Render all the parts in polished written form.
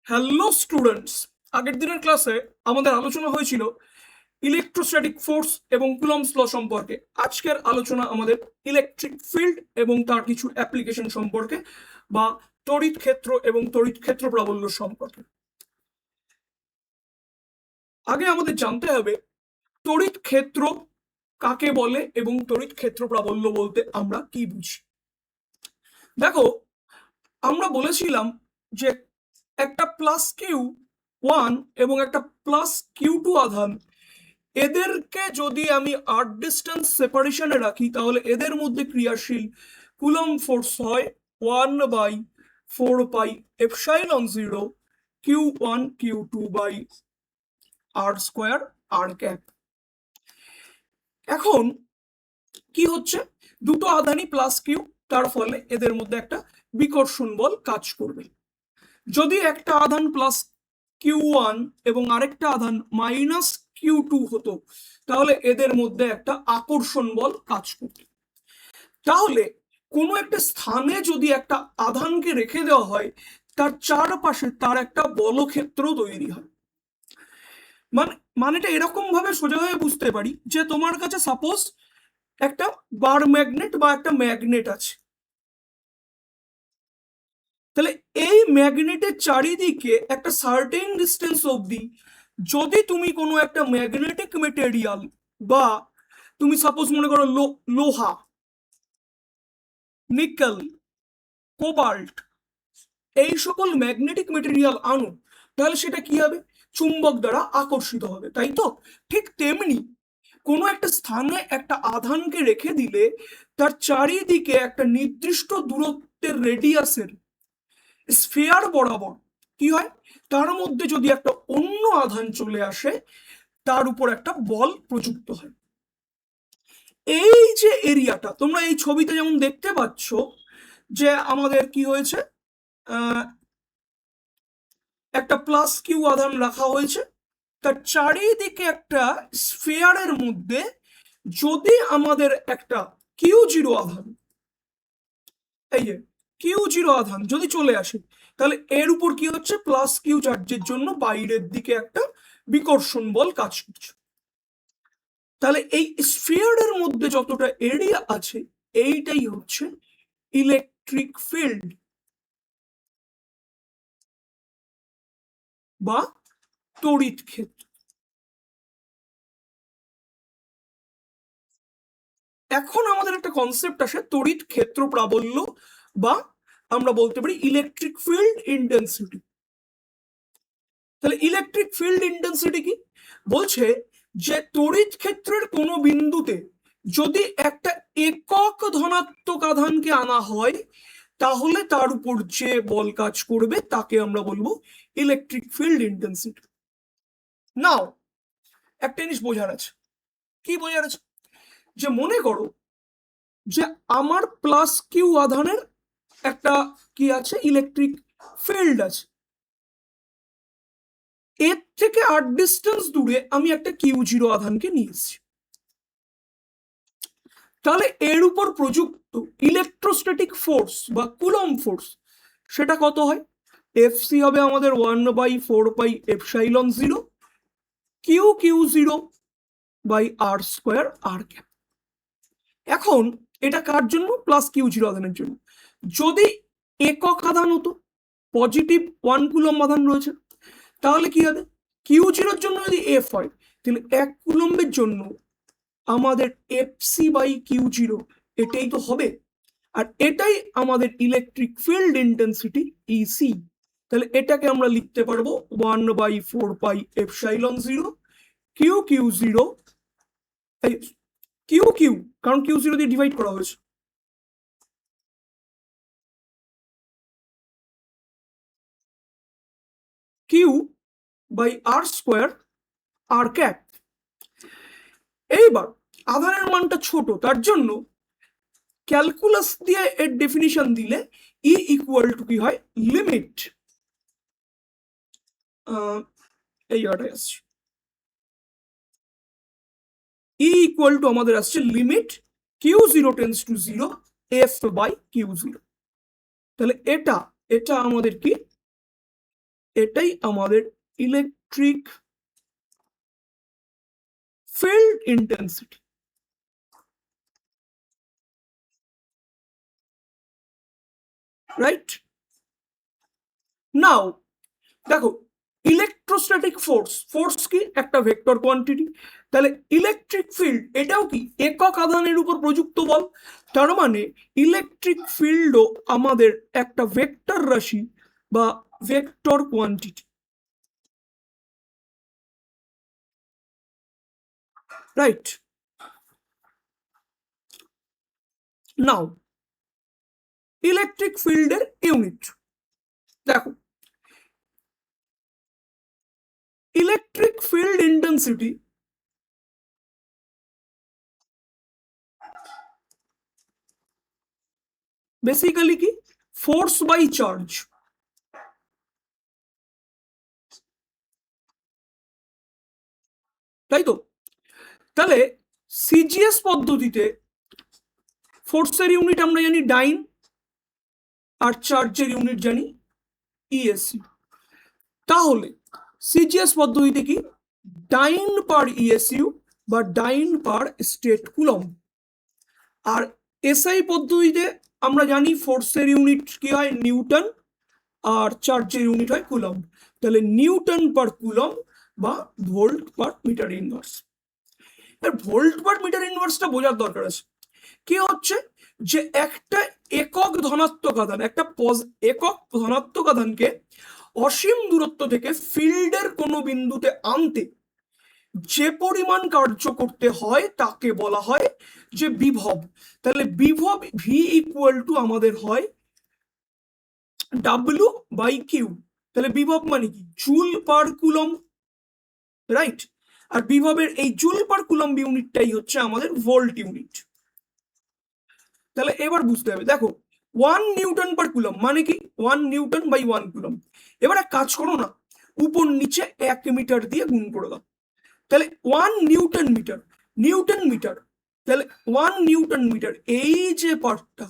Hello students, আগের দিনের ক্লাসে আমাদের আলোচনা হয়েছিল ইলেকট্রোস্ট্যাটিক ফোর্স এবং কুলম্বস ল সম্পর্কে। আজকের আলোচনা আমাদের ইলেকট্রিক ফিল্ড এবং তার কিছু অ্যাপ্লিকেশন সম্পর্কে, বা তড়িৎ ক্ষেত্র এবং তড়িৎ ক্ষেত্র প্রাবল্য সম্পর্কে। আগে আমাদের জানতে হবে তড়িৎ ক্ষেত্র কাকে বলে এবং তড়িৎ ক্ষেত্র প্রাবল্য বলতে আমরা কি বুঝি। দেখো, আমরা বলেছিলাম যে একটা প্লাস কিউ ওয়ান এবং একটা প্লাস কিউ টু আধান, এদেরকে যদি আমি আর্ট ডিস্টেন্স সেপারেশনে রাখি তাহলে এদের মধ্যে ক্রিয়াশীল কুলম্ব ফোর্স হয় 1/4πε0 Q1 Q2 by R square R cap. এখন কি হচ্ছে, দুটো আধানই প্লাস কিউ, তার ফলে এদের মধ্যে একটা বিকর্ষণ বল কাজ করবে। যদি একটা আধান প্লাস Q1 এবং আরেকটা আধান মাইনাস Q2 হতো তাহলে এদের মধ্যে একটা আকর্ষণ বল কাজ করত। তাহলে কোনো একটা স্থানে যদি একটা আধানকে রেখে দেওয়া হয় তার চারপাশে তার একটা বলক্ষেত্র তৈরি হয়। মানেটা এরকম ভাবে সোজাভাবে বুঝতে পারি যে তোমার কাছে সাপোজ একটা বার ম্যাগনেট বা একটা ম্যাগনেট আছে, তাহলে এই ম্যাগনেটের চারিদিকে একটা সার্টেন ডিস্টেন্স অবধি যদি তুমি কোনো একটা ম্যাগনেটিক মেটেরিয়াল, বা তুমি সাপোজ মনে করো লোহা, নিকেল, কোবাল্ট, এই সকল ম্যাগনেটিক মেটেরিয়াল আনো, তাহলে সেটা কি হবে, চুম্বক দ্বারা আকর্ষিত হবে, তাই তো? ঠিক তেমনি কোনো একটা স্থানে একটা আধানকে রেখে দিলে তার চারিদিকে একটা নির্দিষ্ট দূরত্বের রেডিয়াসের স্ফিয়ার বরাবর কি হয়, তার মধ্যে যদি একটা অন্য আধান চলে আসে তার উপর একটা বল প্রযুক্ত হয়। এই যে এরিয়াটা তোমরা এই ছবিতে যেমন দেখতে পাচ্ছ, যে আমাদের কি হয়েছে, একটা প্লাস কিউ আধান রাখা হয়েছে, তার চারিদিকে একটা স্ফিয়ারের মধ্যে যদি আমাদের একটা কিউ জিরো আধান, এই যে কিউ জিরো আধান যদি চলে আসে, তাহলে এর উপর কি হচ্ছে, প্লাস কিউ চার্জের জন্য বাইরের দিকে একটা বিকর্ষণ বল কাজ করছে। তাহলে এই স্ফিয়ারের মধ্যে যতটা এরিয়া আছে এইটাই হচ্ছে ইলেকট্রিক ফিল্ড বা তড়িৎ ক্ষেত্র। এখন আমাদের একটা কনসেপ্ট আসে তড়িৎ ক্ষেত্র প্রাবল্য, বা আমরা বলতে পারি ইলেকট্রিক ফিল্ড ইন্টেন্সিটি। তাহলে ইলেকট্রিক ফিল্ড ইন্টেন্সিটি কি বলছে, যে তড়িৎ ক্ষেত্রের কোনো বিন্দুতে যদি একটা একক ধনাত্মক আধানকে আনা হয় তাহলে তার উপর যে বল কাজ করবে তাকে আমরা বলবো ইলেকট্রিক ফিল্ড ইন্টেন্সিটি। নাও একটা জিনিস বোঝার আছে, কি বোঝার আছে, যে মনে করো যে আমার প্লাস কিউ আধানের একটা কি আছে, ইলেকট্রিক ফিল্ড আছে, এর থেকে আট ডিস্টেন্স দূরে আমি একটা কিউ জিরো আধানকে নিয়ে এসেছি, তাহলে এর উপর প্রযুক্ত ইলেকট্রোস্ট্যাটিক ফোর্স বা কুলম্ব ফোর্স সেটা কত হয়, এফসি হবে আমাদের 1/4πε0 q q zero by R square R cap. এখন এটা কার জন্য, প্লাস কিউ জিরো আধানের জন্য। যদি একক আধান হতো, পজিটিভ 1 কুলম্ব আধান রয়েছে, তাহলে কি হবে, কিউ জিরোর জন্য যদি এফ হয় তাহলে 1 কুলম্বের জন্য আমাদের এফসি বাই কিউ জিরো এটাই তো হবে, আর এটাই আমাদের ইলেকট্রিক ফিল্ড ইন্টেন্সিটি ইসি। তাহলে এটাকে আমরা লিখতে পারবো 1/4πε0 q q zero, q q, কারণ কিউ জিরো দিয়ে ডিভাইড করা হয়েছে, q by R square R cap. এইবার আধানের মানটা ছোট, তার জন্য ক্যালকুলাস দিয়ে এর ডেফিনিশন দিলে ই ইকুয়াল টু কি হয়, লিমিট, এই জায়গাটায় আসছে, ই ইকুয়াল টু আমাদের আসছে limit Q zero tends to zero F by Q zero. তাহলে এটা এটা আমাদের কি এটাই আমাদের electric field intensity. Right now দেখো, ইলেকট্রোস্ট্যাটিক ফোর্স কি একটা ভেক্টর কোয়ান্টিটি, তাহলে ইলেকট্রিক ফিল্ড এটাও কি একক আধানের উপর প্রযুক্ত বল। তার মানে ইলেকট্রিক ফিল্ডও আমাদের একটা ভেক্টর রাশি বা vector quantity. Right now electric ফিল্ডের ইউনিট দেখো, ইলেকট্রিক ফিল্ড ইন্টেন্সিটি বেসিক্যালি কি ফোর্স বাই চার্জ। তাই তো, তাহলে সিজিএস পদ্ধতিতে ফোর্সের ইউনিট আমরা জানি ডাইন, আর চার্জের ইউনিট জানি ইএসইউ। তাহলে সিজিএস পদ্ধতিতে কি ডাইন পার ইএসইউ বা ডাইন পার স্টেট কুলম্ব, আর এসআই পদ্ধতিতে আমরা জানি ফোর্সের ইউনিট কি হয় নিউটন, আর চার্জের ইউনিট হয় কুলম্ব। তাহলে নিউটন পার কুলম্ব বা volt per metre inverse. Volt per metre ইনভার্সটা বোঝার দরকার আছে। কি হচ্ছে যে একটা একক ধনাত্মক আধান, একটা একক ধনাত্মক আধানকে অসীম দূরত্ব থেকে ফিল্ডের কোনো বিন্দুতে আনতে যে পরিমাণ কার্য করতে হয় তাকে বলা হয় যে বিভব। তাহলে বিভব ভি ইকুয়াল টু আমাদের হয় ডাব্লিউ বাই কিউ। তাহলে বিভব মানে কি জুল পার কুলম্ব। রাইট, আর বিভবের এই জুল পার কুলম্ব ইউনিটটাই হচ্ছে আমাদের ভোল্ট ইউনিট। তাহলে এবার বুঝতে হবে, দেখো 1 নিউটন পার কুলম্ব মানে কি 1 নিউটন বাই 1 কুলম্ব। এবার এক কাজ করো না, উপর নিচে 1 মিটার দিয়ে গুণ করে দাও। তাহলে 1 নিউটন মিটার, নিউটন মিটার, তাহলে 1 নিউটন মিটার এই যে পার্টটা,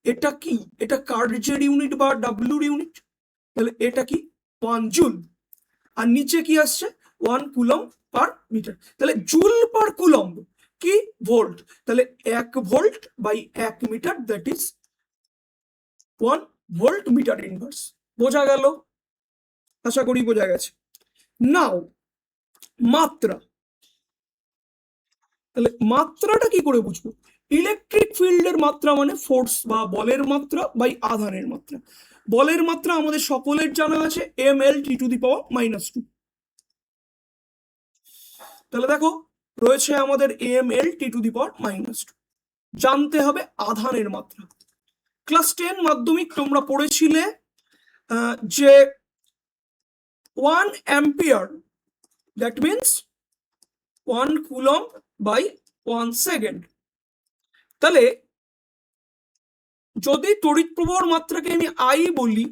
এটা কি এটা কার্জের ইউনিট বা ডাব্লিউর ইউনিট। তাহলে এটা কি 1 জুল, আর নিচে কি আসছে 1 কুলম্ব পার মিটার। তাহলে জুল পার কুলম্ব কি ভোল্ট, তাহলে 1 volt by 1 metre, that is 1 volt metre inverse. বোঝা গেল? আশা করি বোঝা গেছে। নাও মাত্রা, তাহলে মাত্রাটা কি করে বুঝবো? ইলেকট্রিক ফিল্ডের মাত্রা মানে ফোর্স বা বলের মাত্রা বাই আধানের মাত্রা। বলের মাত্রা আমাদের সকলের জানা আছে mL (T⁻²). তাহলে দেখো রয়েছে আমাদের mL(T⁻²). জানতে হবে আধানের মাত্রা। ক্লাস 10 মাধ্যমিক তোমরা পড়েছিলে যে 1 ampere that means 1 coulomb by 1 second. তাহলে যদি তড়িৎ প্রবাহের মাত্রাকে আমি আই বলি,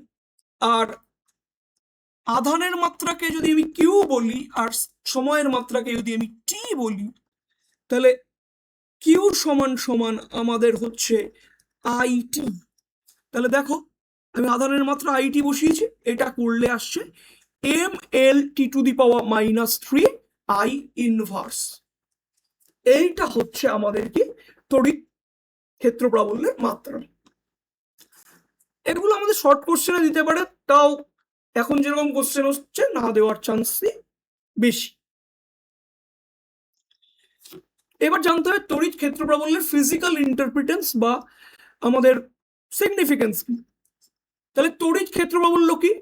আর আধানের মাত্রাকে যদি আমি কিউ বলি, আর সময়ের মাত্রাকে যদি আমি টি বলি, তাহলে কিউ সমান সমান আমাদের হচ্ছে আইটি। তাহলে দেখো আমি আধানের মাত্রা আইটি বসিয়েছি, এটা করলে আসছে mL(T⁻³ আই ইনভার্স। এইটা হচ্ছে আমাদের কি তড়িৎ ক্ষেত্র প্রাবল্যের মাত্রা। এগুলো আমাদের শর্ট কোশ্চেনে দিতে পারে, তাও এখন যেরকম কোশ্চেন হচ্ছে না দেওয়ার চান্সই বেশি। এবার জানতে হবে তড়িৎ ক্ষেত্র প্রাবল্যের ফিজিক্যাল ইন্টারপ্রিটেন্স বা আমাদের সিগনিফিকেন্স কি। তাহলে তড়িৎ ক্ষেত্র প্রাবল্য কি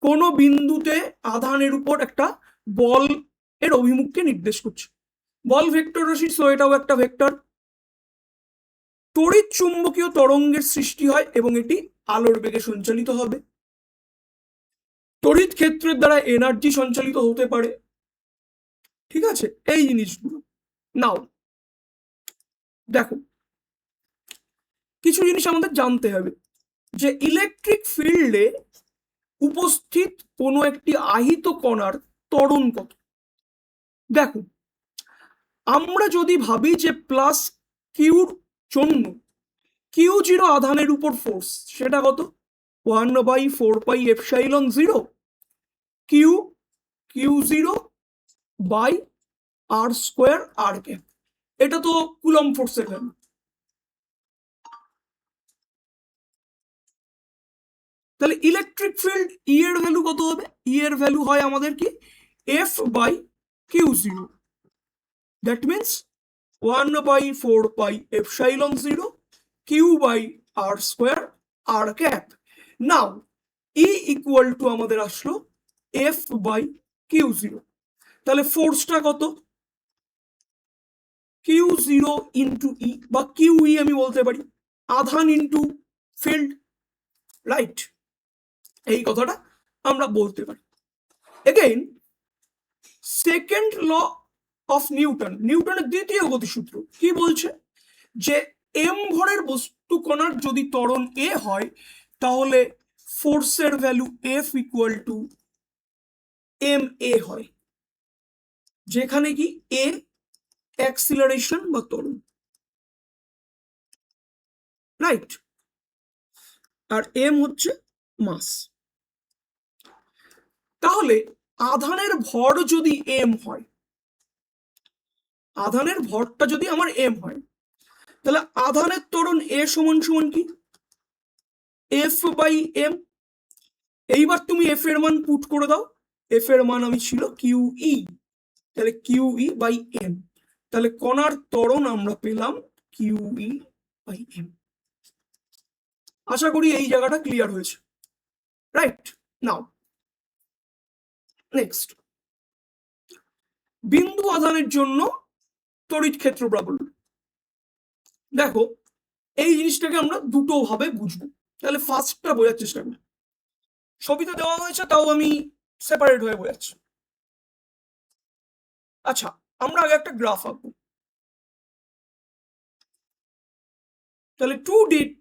কোনো বিন্দুতে আধানের উপর একটা বল এর অভিমুখকে নির্দেশ করছে। বল ভেক্টর রাশি, সো এটাও একটা ভেক্টর। তড়িৎ চুম্বকীয় তরঙ্গের সৃষ্টি হয় এবং এটি আলোর বেগে সঞ্চালিত হবে। তড়িৎ ক্ষেত্রের দ্বারা এনার্জি সঞ্চালিত হতে পারে। ঠিক আছে, এই জিনিসগুলো। নাও দেখো কিছু জিনিস আমাদের জানতে হবে যে ইলেকট্রিক ফিল্ডে উপস্থিত কোনো একটি আহিত কণার ত্বরণ কত। দেখো আমরা যদি ভাবি যে প্লাস কিউর জন্য Q0 আধানের উপর ফোর্স, সেটা কত 1/4πε0। Q q zero by R square R cap. এটা তো কুলম ফোর্সের ভ্যালু। তাহলে ইলেকট্রিক ফিল্ড ই এর ভ্যালু কত হবে? ই এর ভ্যালু হয় আমাদের কি F by Q zero, that means 1/4 pi epsilon zero Q by R square R cap. Now E equal to আমাদের আসলো এফ বাই কিউ জিরো। তাহলে ফোর্সটা কত? কিউ জিরো ইন্টু ই বা কিউ ই আমি বলতে পারি, আধান ইন্টু ফিল্ড, রাইট? এই কথাটা আমরা বলতে পারি। Again second law of Newton, নিউটনের দ্বিতীয় গতিসূত্র কি বলছে? যে এম ভরের বস্তু কণার যদি ত্বরণ এ হয় তাহলে ফোর্সের value F equal to M A হয়, যেখানে কি এ অ্যাক্সিলারেশন বা ত্বরণ, রাইট? আর এম হচ্ছে মাস। তাহলে আধানের ভর যদি এম হয়, আধানের ভরটা যদি আমার এম হয়, তাহলে আধানের ত্বরণ এ সমান সমান কি এফ বাই এম। এইবার তুমি এফ এর মান পুট করে দাও, এফ এর মান আমি ছিল কিউ ই, তাহলে কিউ ই বাই এম, তাহলে কণার ত্বরণ আমরা পেলাম কিউ ই বাই এম। আশা করি এই জায়গাটা ক্লিয়ার হয়েছে, রাইট? নাও নেক্সট, বিন্দু আধানের জন্য তড়িৎ ক্ষেত্র প্রাবল্য। দেখো এই জিনিসটাকে আমরা দুটো ভাবে বুঝবো, তাহলে ফার্স্টটা বোঝার চেষ্টা করি। ছবিতে দেওয়া হয়েছে তাও আমি সেপারেট হয়ে বোঝাচ্ছি। আচ্ছা, আমরা আগে একটা গ্রাফ আঁকবো। তাহলে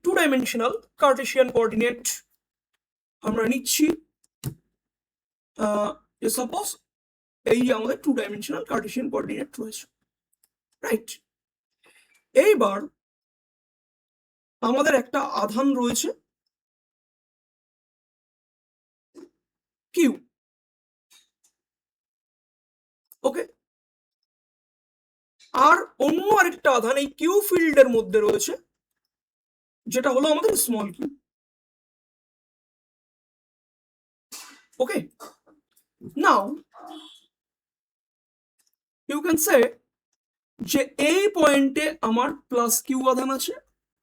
টু ডাইমেনশনাল কার্টেসিয়ান কোঅর্ডিনেট আমরা নিচ্ছি। সাপোজ এই যে আমাদের টু ডাইমেনশনাল কার্টেসিয়ান কোঅর্ডিনেট রয়েছে, রাইট? এইবার আমাদের একটা আধান রয়েছে কিউ, ওকে? আর অন্য আরেকটা আধান এই কিউ ফিল্ডের মধ্যে রয়েছে, যেটা হলো আমাদের small Q, okay? Now you can say যে এই পয়েন্টে আমার প্লাস কিউ আধান আছে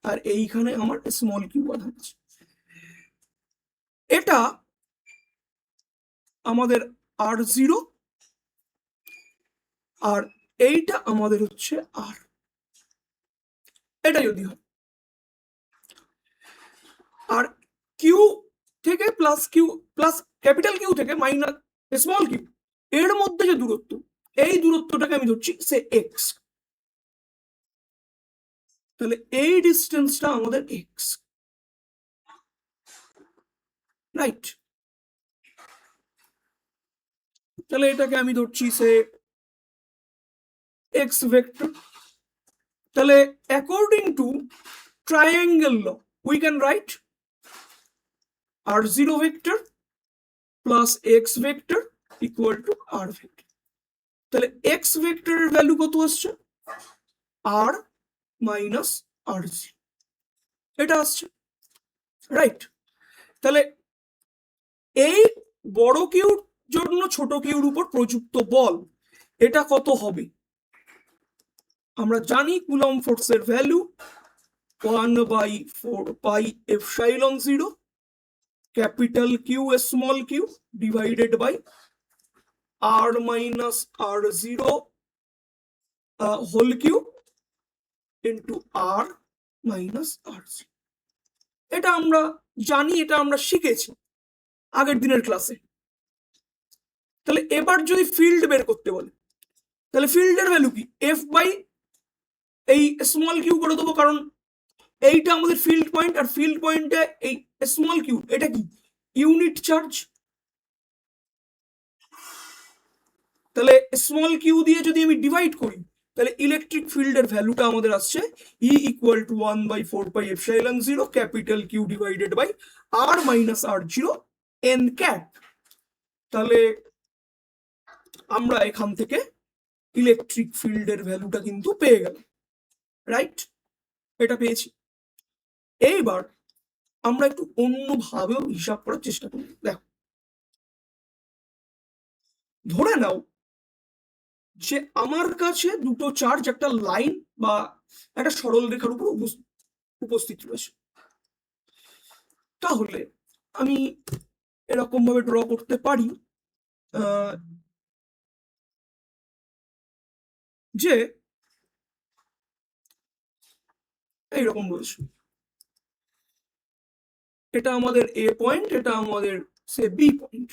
আর এইখানে আমার স্মল কিউ আধান আছে। এটা আমাদের আর জিরো আর এইটা আমাদের হচ্ছে আর, এটা যদি হয়। আর কিউ থেকে plus Q plus capital Q থেকে মাইনাস স্মল কিউ এর মধ্যে যে দূরত্ব, এই দূরত্বটাকে আমি ধরছি সে এক্স। তাহলে এই ডিস্টেন্সটা আমাদের এক্স, রাইট? তাহলে এটাকে আমি ধরছি সে এক্স ভেক্টর। তাহলে according to triangle law we can write R zero vector plus X vector equal to R vector. তাহলে এক্স ভেক্টরের ভ্যালু কত আসছে? আর মাইনাস আর জি, এটা আসছে, রাইট? তাহলে এই বড় কিউর জন্য ছোট কিউর উপর প্রযুক্ত বল এটা কত হবে? আমরা জানি কুলম ফোর্সের value 1/4 pi epsilon zero capital Q small Q divided by R minus R zero whole cube into R minus R zero. এটা আমরা জানি, এটা আমরা শিখেছি আগের দিনের ক্লাসে। তাহলে এবার যদি ফিল্ড বের করতে বলে তাহলে ফিল্ডের ভ্যালু কি? এফ বাই এই স্মল কিউ করে দেবো, কারণ এইটা আমাদের ফিল্ড পয়েন্ট আর ফিল্ড পয়েন্টে এই স্মল কিউ এটা কি ইউনিট চার্জ। তাহলে স্মল কিউ দিয়ে যদি আমি ডিভাইড করি তাহলে ইলেকট্রিক ফিল্ডের ভ্যালুটা আমাদের আসছে E equal to 1/4 pi epsilon zero capital Q divided by R minus R zero N cap. তাহলে আমরা এখান থেকে ইলেকট্রিক ফিল্ডের ভ্যালুটা কিন্তু পেয়ে গেলাম, রাইট? এটা পেয়েছি। এইবার আমরা একটু অন্যভাবেও হিসাব করার চেষ্টা করি। দেখো, ধরে নাও যে আমার কাছে দুটো চার্জ একটা লাইন বা একটা সরল রেখার উপর উপস্থিত রয়েছে। তাহলে আমি এরকম ভাবে ড্র করতে পারি যে এইরকম রয়েছে, এটা আমাদের এ পয়েন্ট, এটা আমাদের সে বি পয়েন্ট।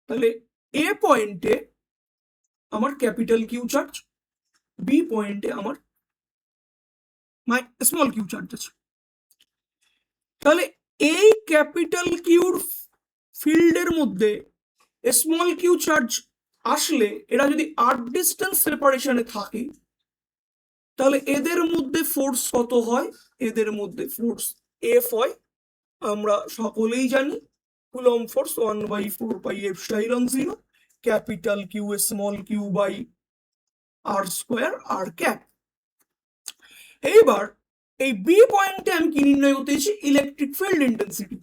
তাহলে এ পয়েন্টে আমার ক্যাপিটাল কিউ চার্জ, বি পয়েন্টে আমার স্মল কিউ চার্জ আছে। তাহলে এই ক্যাপিটাল কিউর ফিল্ডের মধ্যে স্মল কিউ চার্জ আসলে এরা যদি আর ডিস্টেন্স সেপারেশনে থাকে, তাহলে এদের মধ্যে ফোর্স কত হয়? এদের মধ্যে ফোর্স এফ হয়। আমরা সকলেই জানি coulomb force 1/4πε0 capital Q small q by R square R cap. এইবার এই বি পয়েন্টে আমি কি নির্ণয় করতে চাইছি? Electric field intensity.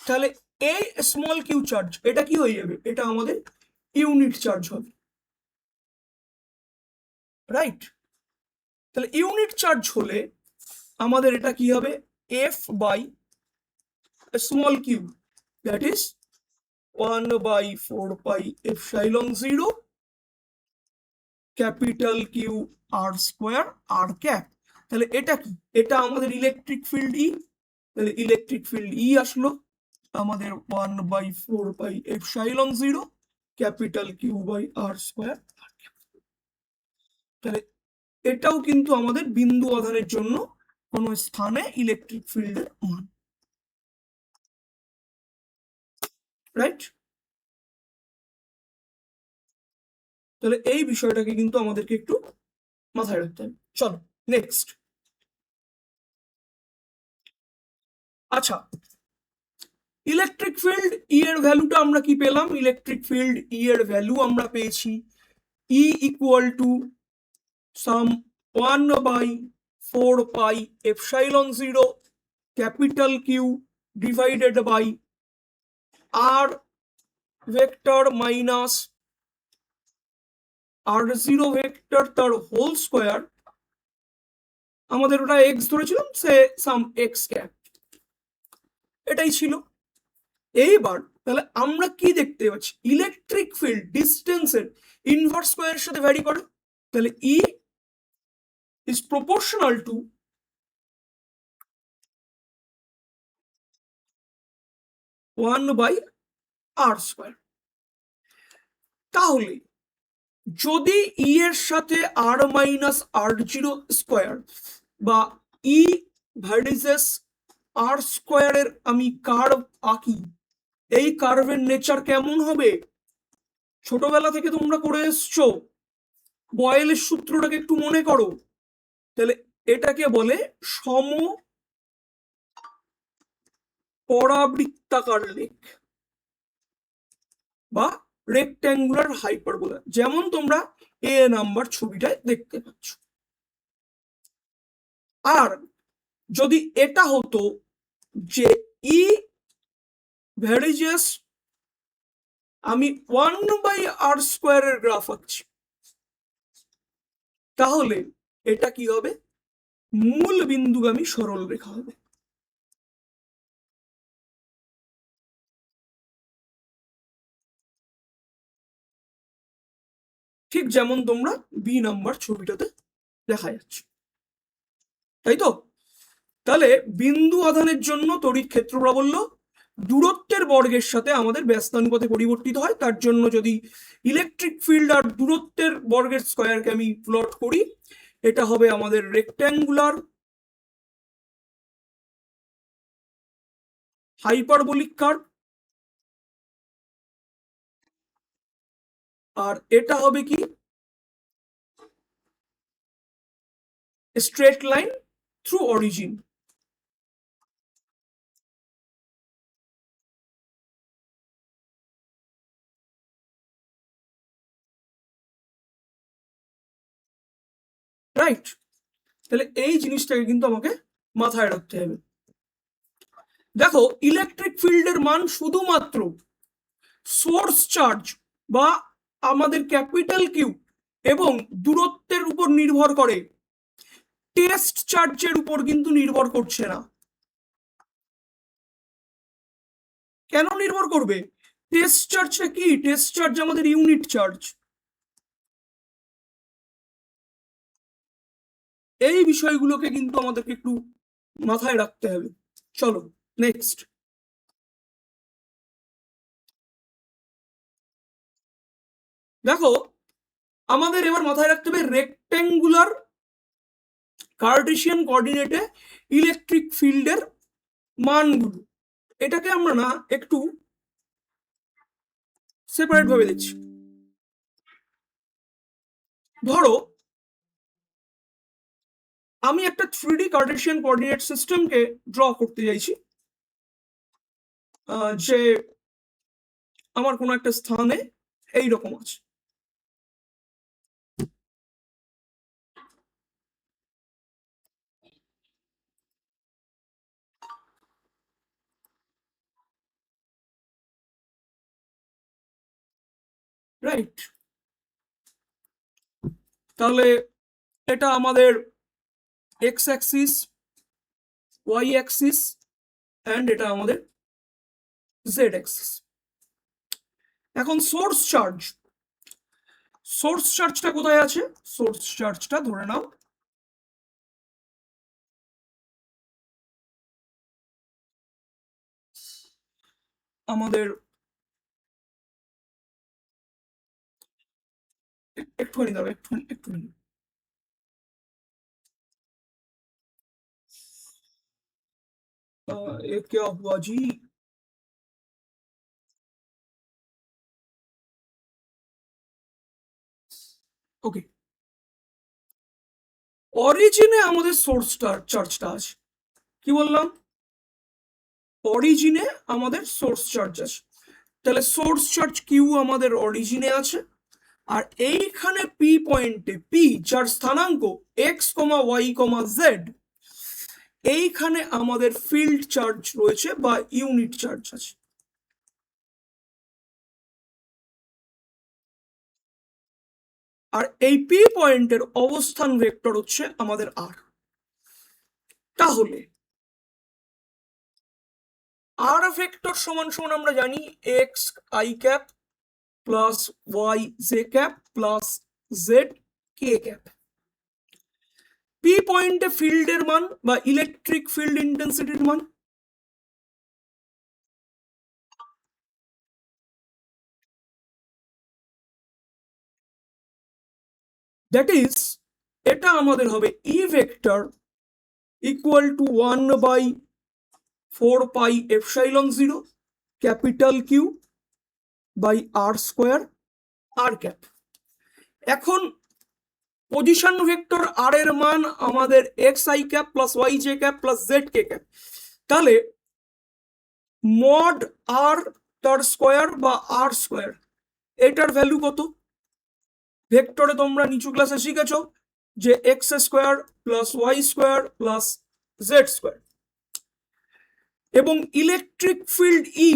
তাহলে এই স্মল কিউ চার্জ এটা কি হয়ে যাবে? এটা আমাদের ইউনিট চার্জ হবে, রাইট? তাহলে ইউনিট চার্জ হলে আমাদের এটা কি হবে? F by small q, that is 1/4πε0 capital q r square R cap. তাহলে এটা কি? এটা আমাদের ইলেকট্রিক ফিল্ড ই। তাহলে ইলেকট্রিক ফিল্ড ই আসলো আমাদের 1/4πε0 capital Q by R square. তাহলে এটাও কিন্তু আমাদের বিন্দু আধানের জন্য কোন স্থানে ইলেকট্রিক ফিল্ডের মান, রাইট? তাহলে এই বিষয়টাকে কিন্তু আমাদেরকে একটু মাথায় রাখতে হবে। চলো নেক্সট। আচ্ছা, ইলেকট্রিক ফিল্ড ই এর ভ্যালুটা আমরা কি পেলাম? ইলেকট্রিক ফিল্ড ই এর ভ্যালু আমরা পেয়েছি E equal to sum 1/4πε0 capital Q divided by r vector minus R zero vector তার হোল স্কোয়ার। আমাদের ওটা এক্স ধরেছিলাম, সে সাম এক্স ক্যাপ, এটাই ছিল। এইবার তাহলে আমরা কি দেখতে পাচ্ছি? ইলেকট্রিক ফিল্ড ডিস্টেন্সের ইনভার্স স্কোয়ারের সাথে ভ্যারি করে। তাহলে E is proportional to 1/r square. তাহলে যদি ই এর সাথে আর মাইনাস আর জিরো স্কোয়ার বা ই ভার্সেস আর স্কোয়ারের আমি কার্ভ আঁকি, এই কার্ভের নেচার কেমন হবে? ছোটবেলা থেকে তোমরা করে এসছো, বয়েলের সূত্রটাকে একটু মনে করো। তাহলে এটাকে বলে সম পরাবৃত্তাকার লেখ বা রেক্ট্যাঙ্গুলার হাইপারবোলা, যেমন তোমরা এ নাম্বার ছবিটায় দেখতে পাচ্ছ। আর যদি এটা হতো যে ই ভ্যারিজেস, আমি 1/r স্কোয়ারের গ্রাফ আঁকছি, তাহলে এটা কি হবে? মূল বিন্দুগামী সরল রেখা হবে। ঠিক যেমন তোমরা বি নাম্বার ছবিটাতে দেখা যাচ্ছে, তাই তো? তাহলে বিন্দু আধানের জন্য তড়িৎ ক্ষেত্র প্রাবল্য দূরত্বের বর্গের সাথে আমাদের ব্যস্তানুপাতে পরিবর্তিত হয়। তার জন্য যদি ইলেকট্রিক ফিল্ড আর দূরত্বের বর্গের স্কয়ারকে আমি প্লট করি, এটা হবে আমাদের রেক্ট্যাঙ্গুলার হাইপারবোলিক কার্ভ, আর এটা হবে কি? Straight line through origin. Right? তাহলে এই জিনিসটাকে কিন্তু আমাকে মাথায় রাখতে হবে। দেখো, ইলেকট্রিক ফিল্ডের মান শুধুমাত্র সোর্স চার্জ বা আমাদের ক্যাপিটাল কিউ এবং দূরত্বের উপর নির্ভর করে, টেস্ট চার্জের উপর কিন্তু নির্ভর করছে না। কেন নির্ভর করবে? টেস্ট চার্জটা কি? টেস্ট চার্জ আমাদের ইউনিট চার্জ। এই বিষয়গুলোকে কিন্তু আমাদেরকে একটু মাথায় রাখতে হবে। চলো নেক্সট। দেখো, আমাদের এবার মাথায় রাখতে হবে রেক্টেঙ্গুলার কার্টেসিয়ান কোঅর্ডিনেটে ইলেকট্রিক ফিল্ডের মানগুলো। এটাকে আমরা না একটু সেপারেট ভাবে দেখছি। ধরো, আমি একটা 3D কার্টেসিয়ান কোঅর্ডিনেট সিস্টেমকে ড্র করতে চাইছি, যে আমার কোনো একটা স্থানে এই রকম আছে। রাইট? তাহলে এটা আমাদের X axis, Y axis, and এটা আমাদের জেড অ্যাক্সিস। এখন সোর্স চার্জটা কোথায় আছে? সোর্স চার্জটা ধরে নাও আমাদের একটুখানি দাও, একটুখানি। ये क्या हुआ जी? ওকে, অরিজিনে আমাদের সোর্স চার্জটা আছে। কি বললাম? অরিজিনে আমাদের সোর্স চার্জ আছে। তাহলে সোর্স চার্জ কিউ আমাদের অরিজিনে আছে, আর এইখানে পি পয়েন্টে, পি যার স্থানাঙ্ক এক্স কমা ওয়াই কমা জেড, এইখানে আমাদের ফিল্ড চার্জ রয়েছে বা ইউনিট চার্জ আছে। আর এই পি পয়েন্টের অবস্থান ভেক্টর হচ্ছে আমাদের আর। তাহলে আর ভেক্টর সমান সমান আমরা জানি X I cap plus Y J cap plus Z K cap. P পয়েন্টে ফিল্ডের মান বা ইলেকট্রিক ফিল্ড ইন্টেন্সিটির মান দ্যাট ইজ, এটা আমাদের হবে E vector equal to 1/4πε0 capital Q by R square R cap. এখন পজিশন ভেক্টর আর এর মান আমাদের x I cap plus Y J cap plus Z K cap. তাহলে মড আর তার স্কোয়ার বা আর স্কোয়ার, এটার ভ্যালু কত? ভেক্টরে তোমরা নিচু ক্লাসে শিখেছো যে x square plus y square plus z square. এবং ইলেকট্রিক ফিল্ড ই,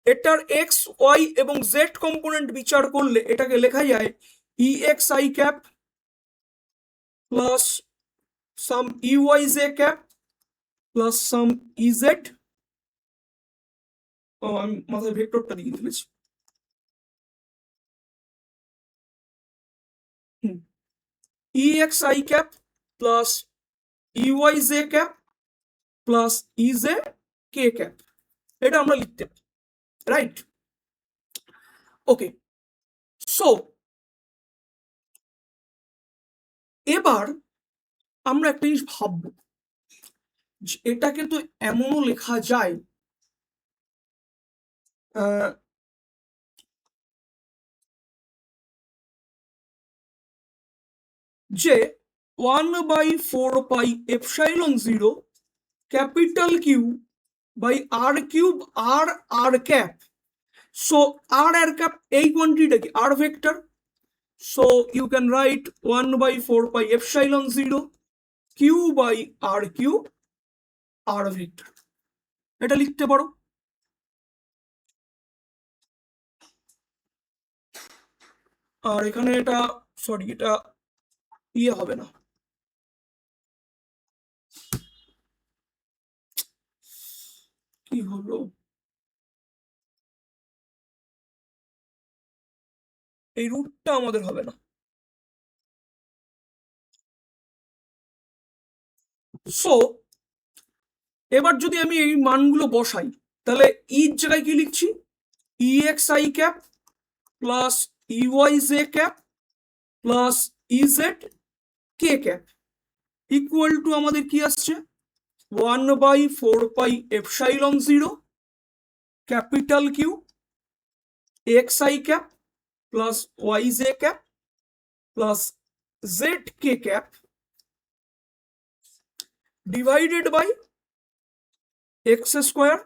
এটার এক্স ওয়াই এবং জেড কম্পোনেন্ট বিচার করলে এটাকে লেখা যায় E x I cap plus some E y J cap plus some E z. আমি মাথায় ভেক্টরটা লিখে ফেলেছি। E x I cap plus E y J cap plus E j k cap, এটা আমরা লিখতে পারি। রাইট? ওকে, সো এবার আমরা একটা জিনিস ভাববো, এটা কিন্তু এমনও লেখা যায় যে 1/4πε0 capital Q by r cube r r cap. So r r cap এই কোয়ান্টিটিটা কি? R vector. So you can write 1 by 4 pi epsilon 0 q by r cube r vector, এটা লিখতে পারো। আর এখানে এটা সরি এটা ইয়ে হবে না, কি হলো, এই রুটটা আমাদের হবে না। সো এবার যদি আমি এই মানগুলো বসাই, তাহলে ইর জায়গায় কি লিখছি, ex i cap plus ey j cap plus ez k cap equal to আমাদের কি আসছে 1 by 4 pi epsilon 0 capital Q xi cap plus yj cap plus zk cap divided by x square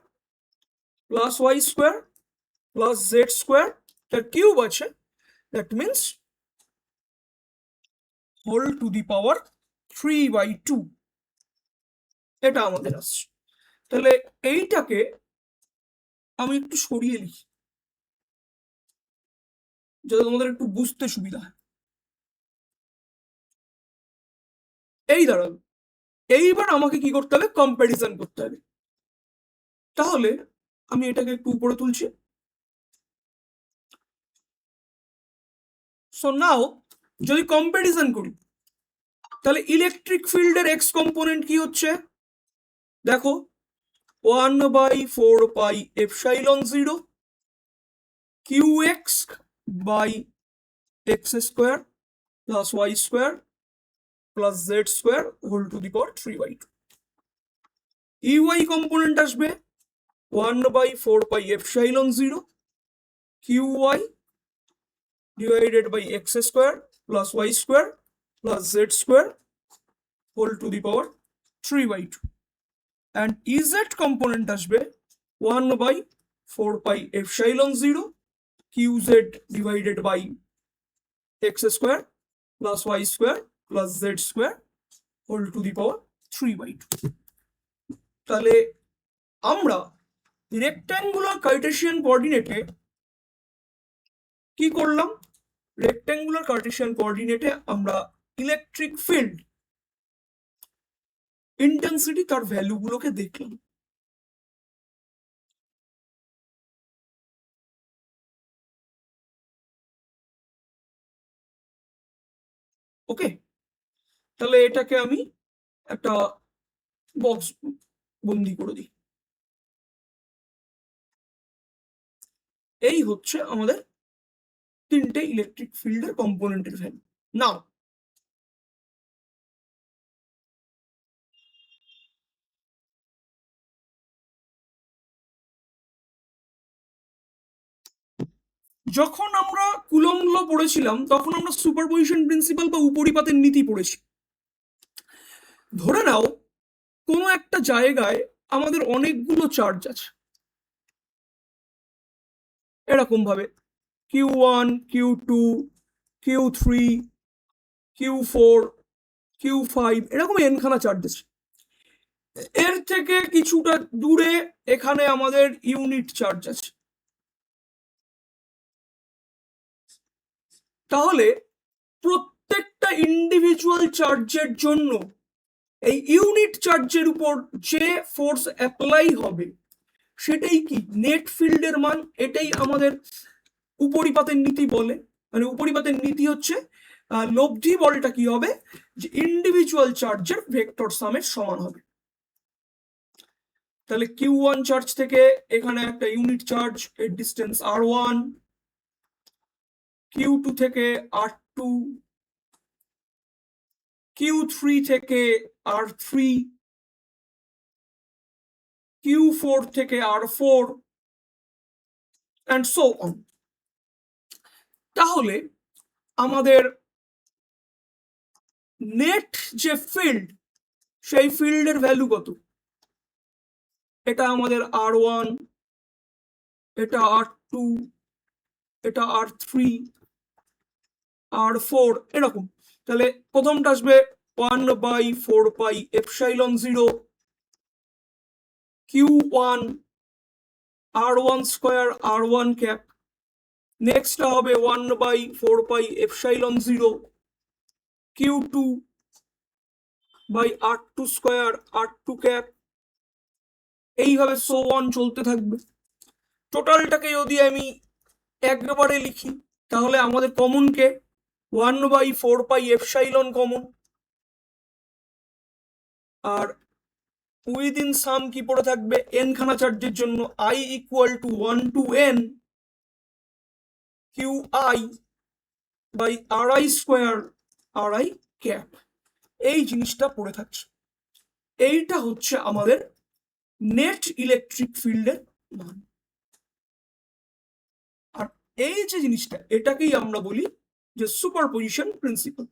plus y square plus z square, তার cube আছে, that means whole to the power 3/2, এটা আমাদের আসছে। তাহলে এইটাকে আমি একটু সরিয়ে লিখি যাতে তোমাদের একটু বুঝতে সুবিধা হয়। এই দাঁড়াবে, এইবার আমাকে কি করতে হবে, কম্প্যারিজন করতে হবে। তাহলে আমি এটাকে একটু উপরে তুলছি। সো নাও যদি কম্প্যারিজন করি, তাহলে ইলেকট্রিক ফিল্ডের এক্স কম্পোনেন্ট কি হচ্ছে, দেখো 1 by 4 pi epsilon 0 qx by x square plus y square plus z square whole to the power 3/2। ey component আসবে 1 by 4 pi epsilon 0 qy divided by x square plus y square plus z square whole to the power 3/2, and ez component আসবে 1 by 4 pi epsilon 0 qz divided by x square plus y square plus z square whole to the power 3/2। তাহলে আমরা rectangular Cartesian কোঅর্ডিনেটে কি করলাম, rectangular Cartesian কোঅর্ডিনেটে আমরা electric field intensity তার ভ্যালুগুলোকে দেখলাম। ওকে, তাহলে এটাকে আমি একটা বক্স বন্দি করে দিই। এই হচ্ছে আমাদের তিনটে ইলেকট্রিক ফিল্ডের কম্পোনেন্টের ভ্যালু। নাও যখন আমরা কুলম্ব ল পড়েছিলাম তখন আমরা সুপারপজিশন প্রিন্সিপাল বা উপরিপাতের নীতি পড়েছি। ধরে নাও কোনো একটা জায়গায় আমাদের অনেকগুলো চার্জ আছে, এরকম ভাবে Q1 Q2 Q3 Q4 Q5 এরকম এনখানা চার্জ আছে। এর থেকে কিছুটা দূরে এখানে আমাদের ইউনিট চার্জ আছে। তাহলে প্রত্যেকটা ইন্ডিভিজুয়াল চার্জের জন্য এই ইউনিট চার্জের উপর যে ফোর্স অ্যাপ্লাই হবে সেটাই কি নেট ফিল্ডের মান। এটাই আমাদের উপরিপাতের নীতি বলে, মানে উপরিপাতের নীতি হচ্ছে লব্ধি বলটা কি হবে, যে ইন্ডিভিজুয়াল চার্জের ভেক্টর সামের সমান হবে। তাহলে Q1 চার্জ থেকে এখানে একটা ইউনিট চার্জ, এর ডিস্টেন্স R1, Q2 থেকে R2, Q3 থেকে R3, Q4 থেকে R4 and so on। তাহলে আমাদের নেট যে ফিল্ড, সেই ফিল্ডের ভ্যালু কত, এটা আমাদের R1, এটা R2, এটা R3, r4 এরকম। তাহলে প্রথমটা আসবে 1/4πε0 q1 r1 square r1 cap. Next হবে 1/4πε0 q2 r2 square r2 cap. এইভাবে সো অন চলতে থাকবে। টোটালটাকে যদি আমি একবারে লিখি তাহলে আমাদের কমন কে 1/4πε কমন, আর উইদিন সাম কি পড়ে থাকবে n খানা চার্জের জন্য i equal to 1 to n qi/ri square ri cap. এই জিনিসটা পড়ে থাকছে। এইটা হচ্ছে আমাদের নেট ইলেকট্রিক ফিল্ডের মান। আর এই যে জিনিসটা এটাকেই আমরা বলি যে superposition principal.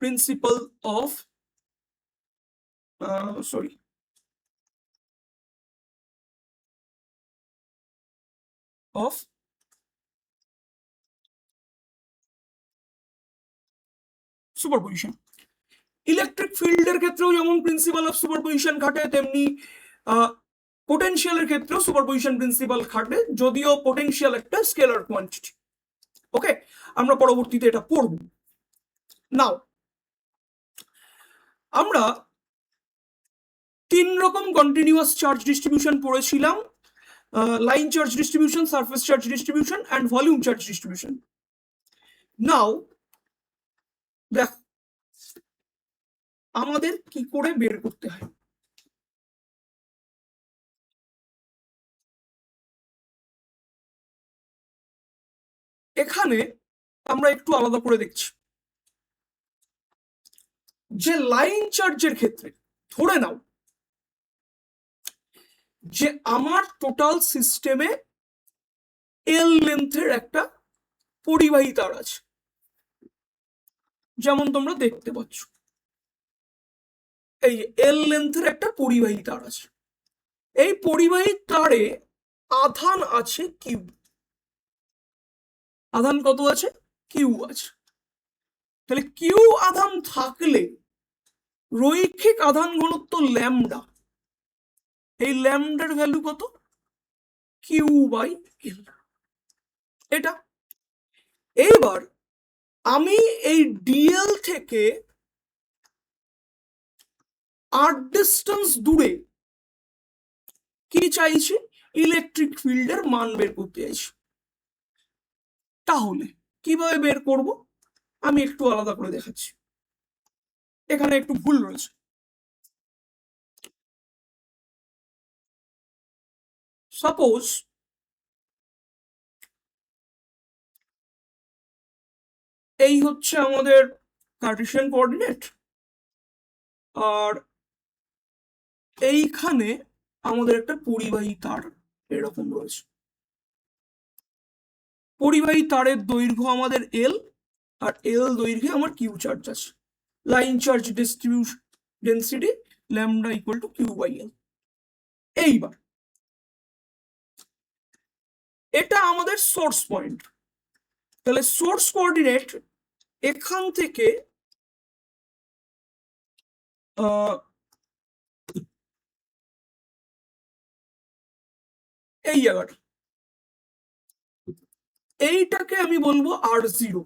Principal of of superposition. Electric ফিল্ডের ক্ষেত্রেও যেমন প্রিন্সিপাল অফ সুপারপজিশন খাটে, তেমনি পোটেনশিয়ালের ক্ষেত্রেও সুপারপজিশন প্রিন্সিপাল খাটে, যদিও পোটেনশিয়াল একটা স্কেলার কোয়ান্টিটি। ওকে, আমরা পরবর্তীতে এটা পড়ব। নাও আমরা 3 রকম কন্টিনিউয়াস চার্জ ডিস্ট্রিবিউশন পড়েছিলাম, line charge distribution, surface charge distribution and volume charge distribution. Now দেখো আমাদের কি করে বের করতে হয়। এখানে আমরা একটু আলাদা করে দেখছি যে লাইন চার্জের ক্ষেত্রে ধরে নাও যে আমার টোটাল সিস্টেমে এল লেন্থের একটা পরিবাহী তার আছে, যেমন তোমরা দেখতে পাচ্ছ এই এল লেন্থের একটা পরিবাহী তার আছে। এই পরিবাহী তারে আধান আছে কিউ। আধান কত আছে? কিউ আছে। তাহলে কিউ আধান থাকলে রৈখিক আধান ঘনত্ব ল্যামডা, এই ল্যামডার ভ্যালু কত? q/l। এটা এইবার আমি এই ডিএল থেকে r ডিস্টেন্স দূরে কি চাইছি? ইলেকট্রিক ফিল্ডের মান বের করতে চাইছি। তাহলে কিভাবে বের করব আমি একটু আলাদা করে দেখাচ্ছি। এখানে একটু ভুল রয়েছে। সাপোজ এই হচ্ছে আমাদের কার্টেসিয়ান কোঅর্ডিনেট, আর এইখানে আমাদের একটা পরিবাহী তার এরকম রয়েছে। পরিবাহী তারের দৈর্ঘ্য আমাদের এল, আর এল দৈর্ঘ্যে আমার কিউ চার্জ আছে। Line charge distribution density lambda equal two q/l। এইবার এটা আমাদের সোর্স পয়েন্ট। তাহলে সোর্স কোঅর্ডিনেট এখান থেকে এই জায়গাটা, এইটাকে আমি বলবো r0।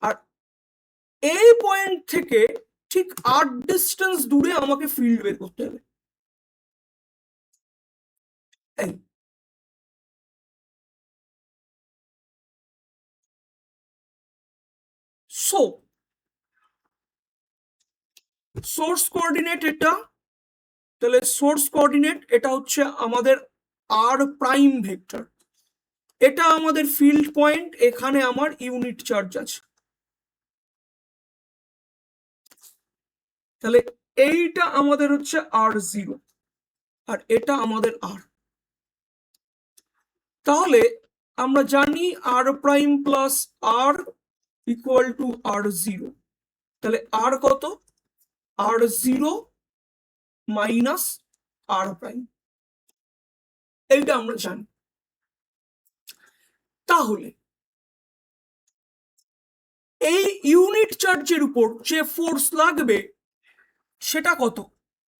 আর এই পয়েন্ট থেকে ঠিক r ডিস্টেন্স দূরে আমাকে ফিল্ড বের করতে হবে। সো সোর্স কোঅর্ডিনেট এটা, তাহলে সোর্স কোঅর্ডিনেট এটা হচ্ছে আমাদের r প্রাইম ভেক্টর। এটা আমাদের ফিল্ড পয়েন্ট, এখানে আমার ইউনিট চার্জ আছে। তাহলে এইটা আমাদের হচ্ছে r0 আর এটা আমাদের r। তাহলে আমরা জানি r prime plus r equal to r0। তাহলে r কত? r0 মাইনাস আর প্রাইম, এইটা আমরা জানি। তাহলে এই ইউনিট চার্জের উপর যে ফোর্স লাগবে সেটা কত?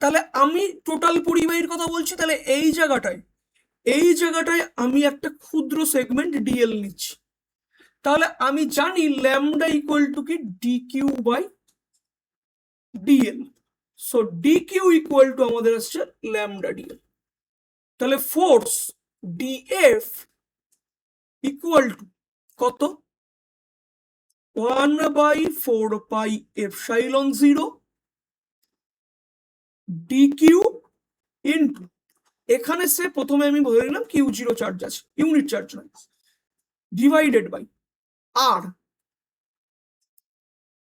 তাহলে আমি টোটাল পরিবাহীর কথা বলছি, তাহলে এই জায়গাটায় আমি একটা ক্ষুদ্র সেগমেন্ট ডিএল নিচ্ছি। তাহলে আমি জানি ল্যামডা ইকুয়াল টু কি D Q by DL. So D Q equal to আমাদের আসছে ল্যামডা ডিএল। তাহলে ফোর্স ডিএফ ইকুয়াল টু কত? 1/4πε0 ডি কিউ ইন্টু, এখানে সে প্রথমে আমি বলে নিলাম কিউ জিরো চার্জ আছে, ইউনিট চার্জ নয়, divided by R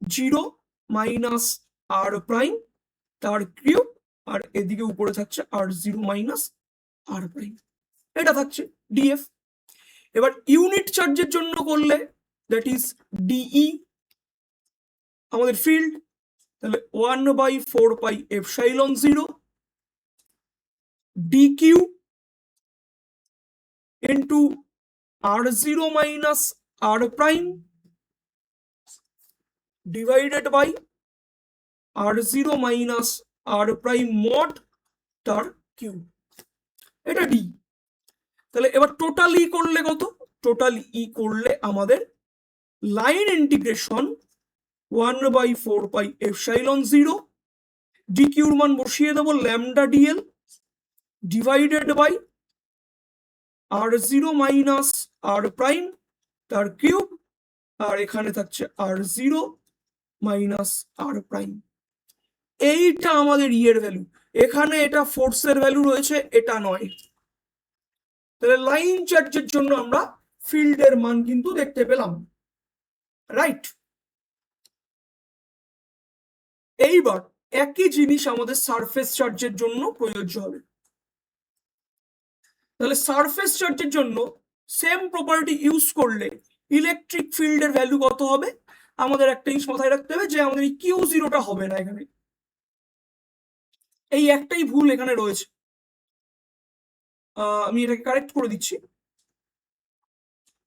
zero minus R prime তার কিউব, আর এদিকে উপরে থাকছে আর জিরো মাইনাস আর প্রাইম, এটা থাকছে ডিএফ। এবার ইউনিট চার্জের জন্য করলে দ্যাট ইজ ডিই আমাদের ফিল্ড, তাহলে 1/4πε0 D Q into r zero minus R prime divided by R zero minus R prime mod তার কিউ, এটা ডি। তাহলে এবার টোটাল ই করলে কত? টোটাল ই করলে আমাদের লাইন ইন্টিগ্রেশন 1/4πε0 ডি কিউর মান বসিয়ে দেবো lambda DL divided by R zero minus R prime তার কিউব, আর এখানে থাকছে আর জিরো মাইনাস আর প্রাইম। এইটা আমাদের ইয়ের ভ্যালু, এখানে এটা ফোর্সের ভ্যালু রয়েছে, এটা নয়। তাহলে লাইন চার্জের জন্য আমরা ফিল্ডের মান কিন্তু দেখতে পেলাম, রাইট? এইবার একই জিনিস আমাদের সারফেস চার্জের জন্য প্রযোজ্য হবে। তাহলে সারফেস চার্জের জন্য সেম প্রপার্টি ইউজ করলে ইলেকট্রিক ফিল্ডের ভ্যালু কত হবে? আমাদের একটা জিনিস মাথায় রাখতে হবে যে আমাদের এই কিউ জিরোটা হবে না এখানে, এই একটাই ভুল এখানে রয়েছে। আমি এটাকে কারেক্ট করে দিচ্ছি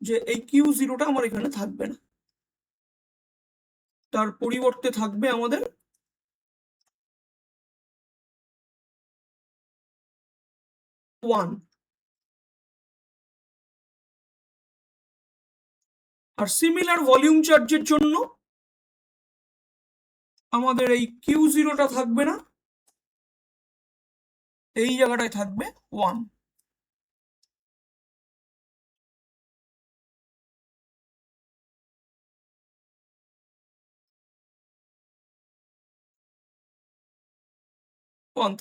যে এই কিউ জিরোটা আমার এখানে থাকবে না, তার পরিবর্তে থাকবে আমাদের 1। আর সিমিলার ভলিউম চার্জের জন্য আমাদের এই কিউ জিরোটা থাকবে না, এই জায়গাটায় থাকবে 1।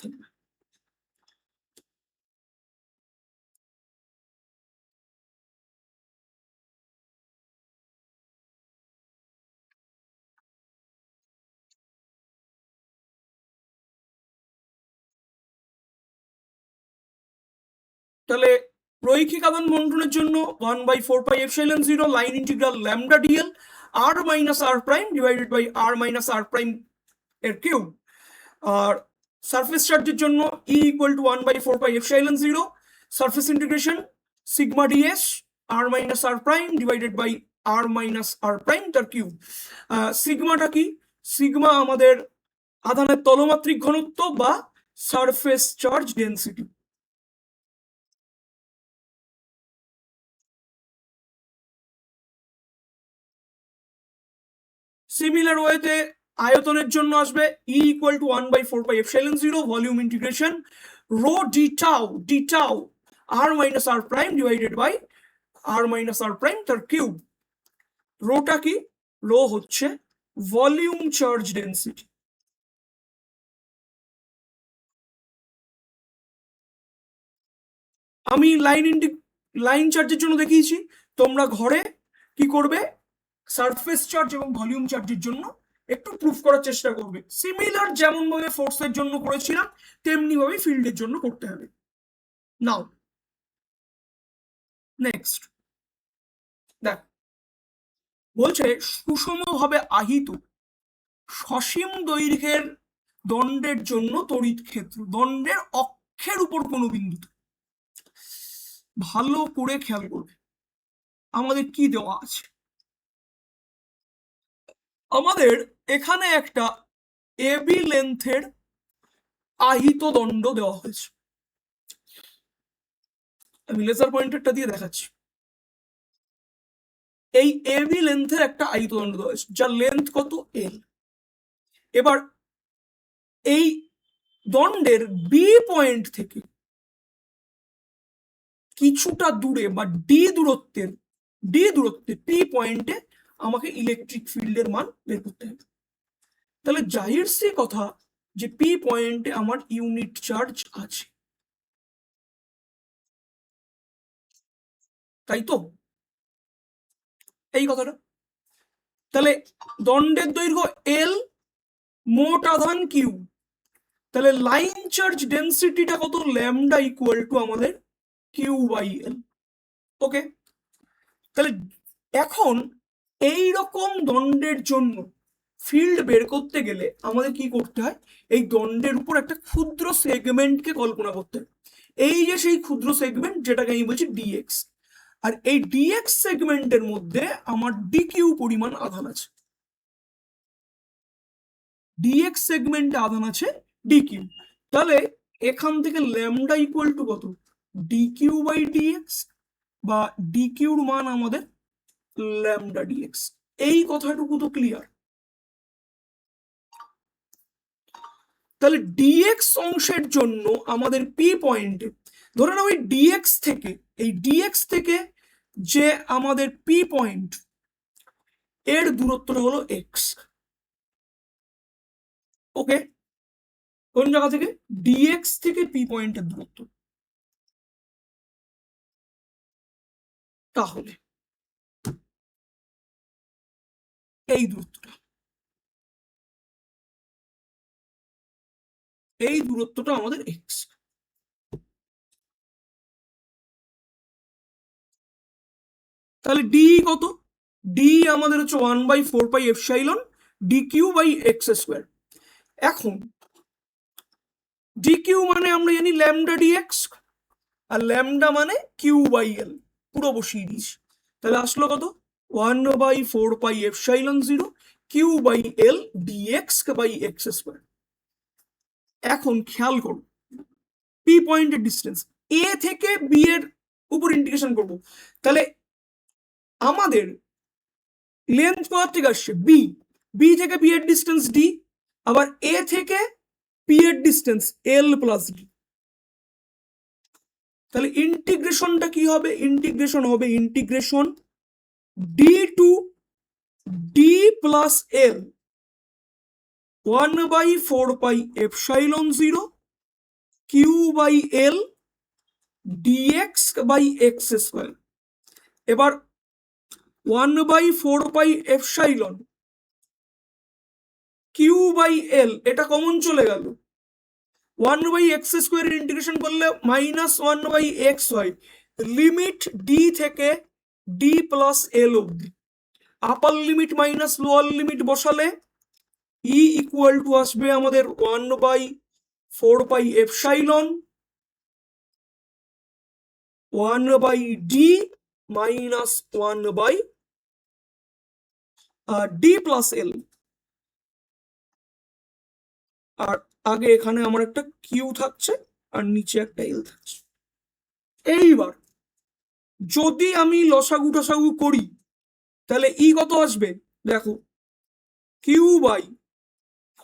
থাকবে। তাহলে রৈখিক আদান বন্টনের জন্য 1/4πε0 line integral lambda DL r minus R prime divided by R minus R prime এর কিউব। আর সারফেস চার্জের জন্য E equal to 1/4πε0 surface integration sigma DS r minus R prime divided by R minus R prime তার cube. সিগমাটা কি? Sigma আমাদের আধানের তলমাত্রিক ঘনত্ব বা সারফেস চার্জ ডেন্সিটি। সিমিলার ওয়েতে আয়তনের জন্য আসবে E equal to 1/4πε0 volume integration rho D tau r minus R prime divided by R minus R prime তার কিউব। রোটা কি? রো হচ্ছে ভলিউম চার্জ ডেন্সিটি। আমি লাইন চার্জের জন্য দেখিয়েছি, তোমরা ঘরে কি করবে? সারফেস চার্জ এবং ভলিউম চার্জের জন্য একটু প্রুফ করার চেষ্টা করবে, সিমিলার যেমন ভাবে ফোর্সের জন্য করেছিলাম তেমনি ভাবে ফিল্ডের জন্য করতে হবে। নাও নেক্সট দেখ, বলছে সুষমভাবে আহিত সসীম দৈর্ঘ্যের দণ্ডের জন্য তড়িৎ ক্ষেত্র দণ্ডের অক্ষের উপর কোনো বিন্দুতে। ভালো করে খেয়াল করবে আমাদের কি দেওয়া আছে। আমাদের এখানে একটা এবি লেন্থের আহিত দণ্ড দেওয়া হয়েছে। আমি লেজার পয়েন্টারটা দিয়ে দেখাচ্ছি। এই এবি লেন্থের একটা আহিত দণ্ড দেওয়া হয়েছে যার লেন্থ কত এল। এবার এই দণ্ডের বি পয়েন্ট থেকে কিছুটা দূরে বা ডি দূরত্বে পি পয়েন্টে আমাকে ইলেকট্রিক ফিল্ডের মান বের করতে হবে। তাহলে জাহির সে কথা যে পি পয়েন্টে আমার ইউনিট চার্জ আছে, তাই তো এই কথাটা। তাহলে দণ্ডের দৈর্ঘ্য এল, মোট আধান কিউ, তাহলে লাইন চার্জ ডেন্সিটিটা কত ল্যামডা ইকুয়াল টু আমাদের কিউ বাই এল। ওকে, তাহলে এখন এই রকম দণ্ডের জন্য ফিল্ড বের করতে গেলে আমাদের কি করতে হয়, এই দণ্ডের উপর একটা ক্ষুদ্র সেগমেন্টকে কল্পনা করতে হয়। এই যে সেই ক্ষুদ্র সেগমেন্ট যেটাকে আমি বলছি ডিএক্স, আর এই ডিএক্স সেগমেন্টের মধ্যে আমার ডিকিউ পরিমাণ আধান আছে। ডিএক্স সেগমেন্টে আধান আছে ডিকিউ, তাহলে এখান থেকে ল্যামডা ইকুয়াল টু কত ডিকিউ বাই ডিএক্স, বা ডিকিউর মান আমাদের ল্যামডা ডিএক্স। এই কথাটুকু তো ক্লিয়ার। তাহলে ডিএক্স অংশের জন্য আমাদের পি পয়েন্টে ধরে নাও এই ডিএক্স থেকে যে আমাদের পি পয়েন্ট এর দূরত্বটা হলো এক্স। ওকে, কোন জায়গা থেকে ডিএক্স থেকে পি পয়েন্টের দূরত্ব। তাহলে এই দূরত্বটা আমাদের এক্স। তাহলে ডি কত, ডি আমাদের হচ্ছে 1/4πε ডিকিউ বাই এক্স স্কোয়ার। এখন ডিকিউ মানে আমরা জানি ল্যামডা ডিএক্স, আর ল্যামডা মানে কিউ বাই এল, পুরো বসিয়ে দিয়েছি। তাহলে আসলো কত 1/4πε0 Q by L DX by x square. এখন খেয়াল করো পি পয়েন্টের ডিস্টেন্স এ থেকে বি এর উপর ইন্টিগ্রেশন করব, তাহলে আমাদের লেন্থ কোথা থেকে আসছে বি, বি থেকে বি এর ডিস্টেন্স ডি, আবার এ থেকে পি এর ডিস্টেন্স এল প্লাস ডি। তাহলে ইন্টিগ্রেশনটা কি হবে, integration D to D plus L 1/4πε0 Q by L DX by x square. এবার 1/4πε কিউ বাই এল এটা কমন চলে গেল, 1/x স্কোয়ারের ইন্টিগ্রেশন করলে -1/x হয়। লিমিট ডি থেকে ডি প্লাস এল অব্দি, আপার লিমিট মাইনাস লোয়ার লিমিট বসালে ই ইকুয়াল টু আসবে আমাদের 1/4πε 1/d minus 1/d plus L. আর আগে এখানে আমার একটা কিউ থাকছে আর নিচে একটা এল থাকছে। এইবার যদি আমি লসাগু টসাগু করি তাহলে ই কত আসবে দেখো, কিউ বাই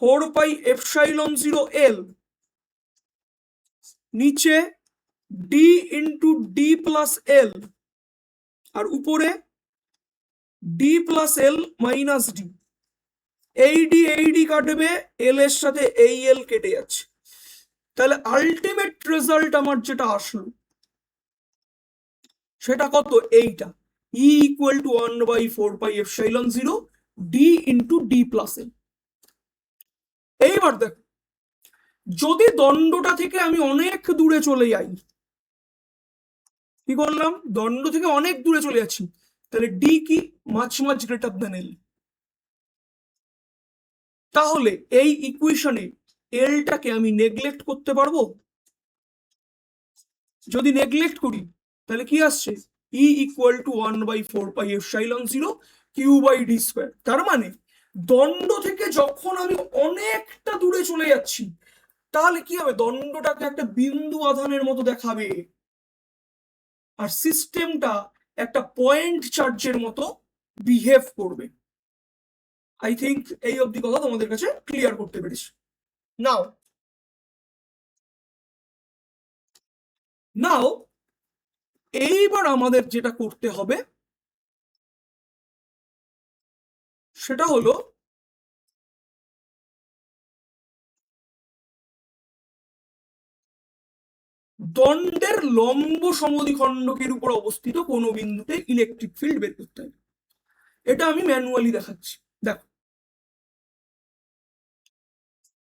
4πε0 এল, নিচে ডি ইন্টু ডি প্লাস এল, আর উপরে D plus L minus D. এই ডি কাটবে, এল এর সাথে এই এল কেটে যাচ্ছে। তাহলে আলটিমেট রেজাল্ট আমার যেটা আসলো সেটা কত, এইটা E equal to 1/4πε0 D into D plus L. এইবার দেখো যদি দণ্ডটা থেকে আমি অনেক দূরে চলে যাই, কি করলাম দণ্ড থেকে অনেক দূরে চলে যাচ্ছি, তাহলে ডি কি মাছ গ্রেটার দেন এল। তাহলে এই ইকুয়েশনে এলটাকে আমি নেগলেক্ট করতে পারবো? যদি নেগলেক্ট করি তাহলে কি আসছে, ই ইকুয়াল টু 1/4πε0 q/d²। তার মানে দণ্ড থেকে যখন আমি অনেকটা দূরে চলে যাচ্ছি তাহলে কি হবে, দণ্ডটাকে একটা বিন্দু আধানের মতো দেখাবে আর সিস্টেমটা একটা পয়েন্ট চার্জের মতো বিহেভ করবে। আই থিঙ্ক এই অবধি কথা তোমাদের কাছে ক্লিয়ার করতে পেরেছি। নাও নাও এইবার আমাদের যেটা করতে হবে সেটা হলো দণ্ডের লম্ব সমদ্বিখণ্ডকের উপর অবস্থিত কোনো বিন্দুতে ইলেকট্রিক ফিল্ড বের করতে হবে। এটা আমি ম্যানুয়ালি দেখাচ্ছি। দেখো,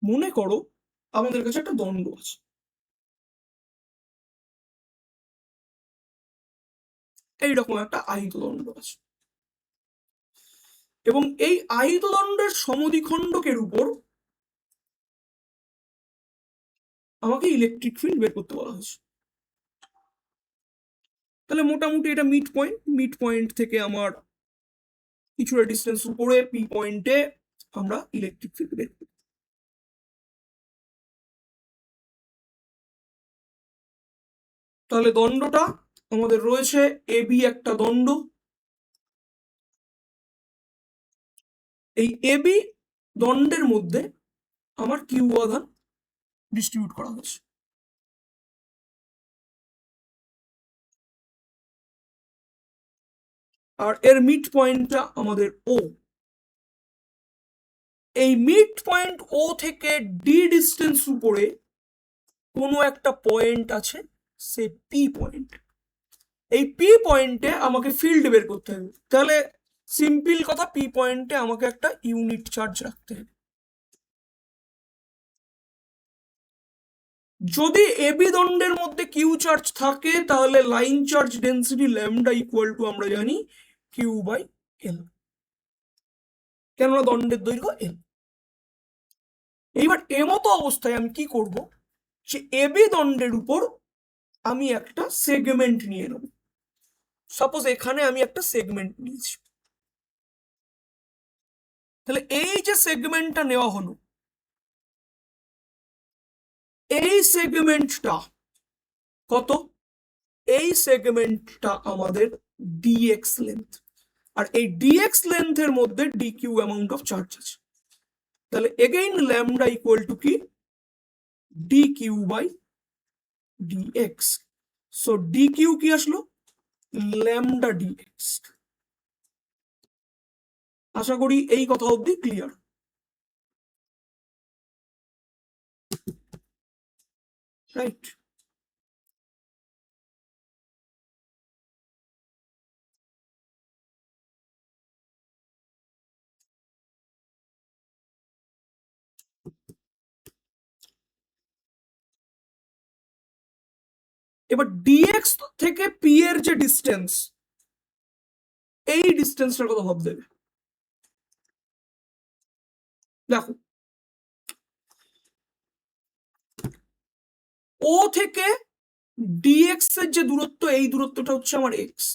মনে করো আমাদের কাছে একটা দণ্ড আছে, এইরকম একটা আহিত দণ্ড আছে, এবং এই আহিত দণ্ডের সমদ্বিখণ্ডকের উপর আমাকে ইলেকট্রিক ফিল্ড বের করতে বলা হয়েছে। তাহলে মোটামুটি এটা মিড পয়েন্ট থেকে আমার কিছুটা ডিস্টেন্স উপরে পি পয়েন্টে আমরা ইলেকট্রিক ফিল্ড বের করি। তাহলে দণ্ডটা আমাদের রয়েছে এবি একটা দণ্ড, এই এবি দণ্ডের মধ্যে আমার কিউ আধান ডিস্ট্রিবিউট করা হয়েছে। আর এর মিড পয়েন্টটা আমাদের ও। এই মিড পয়েন্ট ও থেকে ডি ডিস্টেন্স উপরে কোনো একটা পয়েন্ট আছে, সে পি পয়েন্ট। এই পি পয়েন্টে আমাকে ফিল্ড বের করতে হবে। তাহলে সিম্পল কথা, পি পয়েন্টে আমাকে একটা ইউনিট চার্জ রাখতে হবে। যদি এবি দণ্ডের মধ্যে কিউ চার্জ থাকে তাহলে line charge density lambda equal two আমরা জানি q/l, কেননা দণ্ডের দৈর্ঘ্য এল। এইবার এমতো অবস্থায় আমি কি করব, যে এবি দণ্ডের উপর আমি একটা সেগমেন্ট নিয়ে নেব। সাপোজ এখানে আমি একটা সেগমেন্ট নিয়েছি, তাহলে এই যে সেগমেন্টটা নেওয়া হলো, এই সেগমেন্টটা কত, এই সেগমেন্টটা আমাদের ডিএক্স লেন্থ, আর এই ডিএক্স লেন্থের মধ্যে ডিকিউ অ্যামাউন্ট অফ চার্জ আছে। তাহলে এগেইন ল্যামডা ইকুয়াল টু কি, dq/dx। সো ডিকিউ কি আসলো, ল্যামডা ডিএক্স। আশা করি এই কথা অবধি ক্লিয়ার, রাইট? এবার ডিএক্স থেকে পি এর যে ডিস্টেন্স, এই ডিস্টেন্সটার কথা ভাবতে হবে। দেখো, ও থেকে ডিএক্স এর যে দূরত্ব, এই দূরত্বটা হচ্ছে আমার এক্স।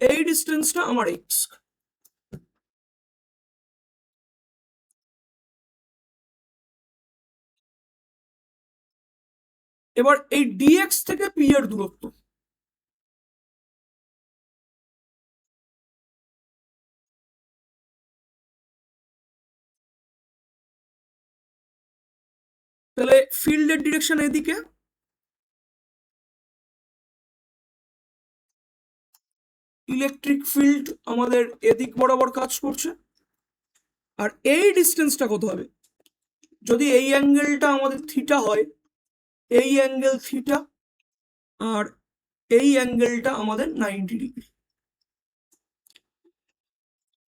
এই ডিস্টেন্সটা আমার এক্স। এবার এই ডিএক্স থেকে পি এর দূরত্ব, তাহলে ফিল্ডের ডিরেকশন এদিকে, ইলেকট্রিক ফিল্ড আমাদের এদিক বরাবর কাজ করছে। আর এই ডিস্টেন্সটা কত হবে, যদি এই অ্যাঙ্গেলটা আমাদের থিটা হয়, এই অ্যাঙ্গেল থিটা, আর এই অ্যাঙ্গেলটা আমাদের 90 ডিগ্রি,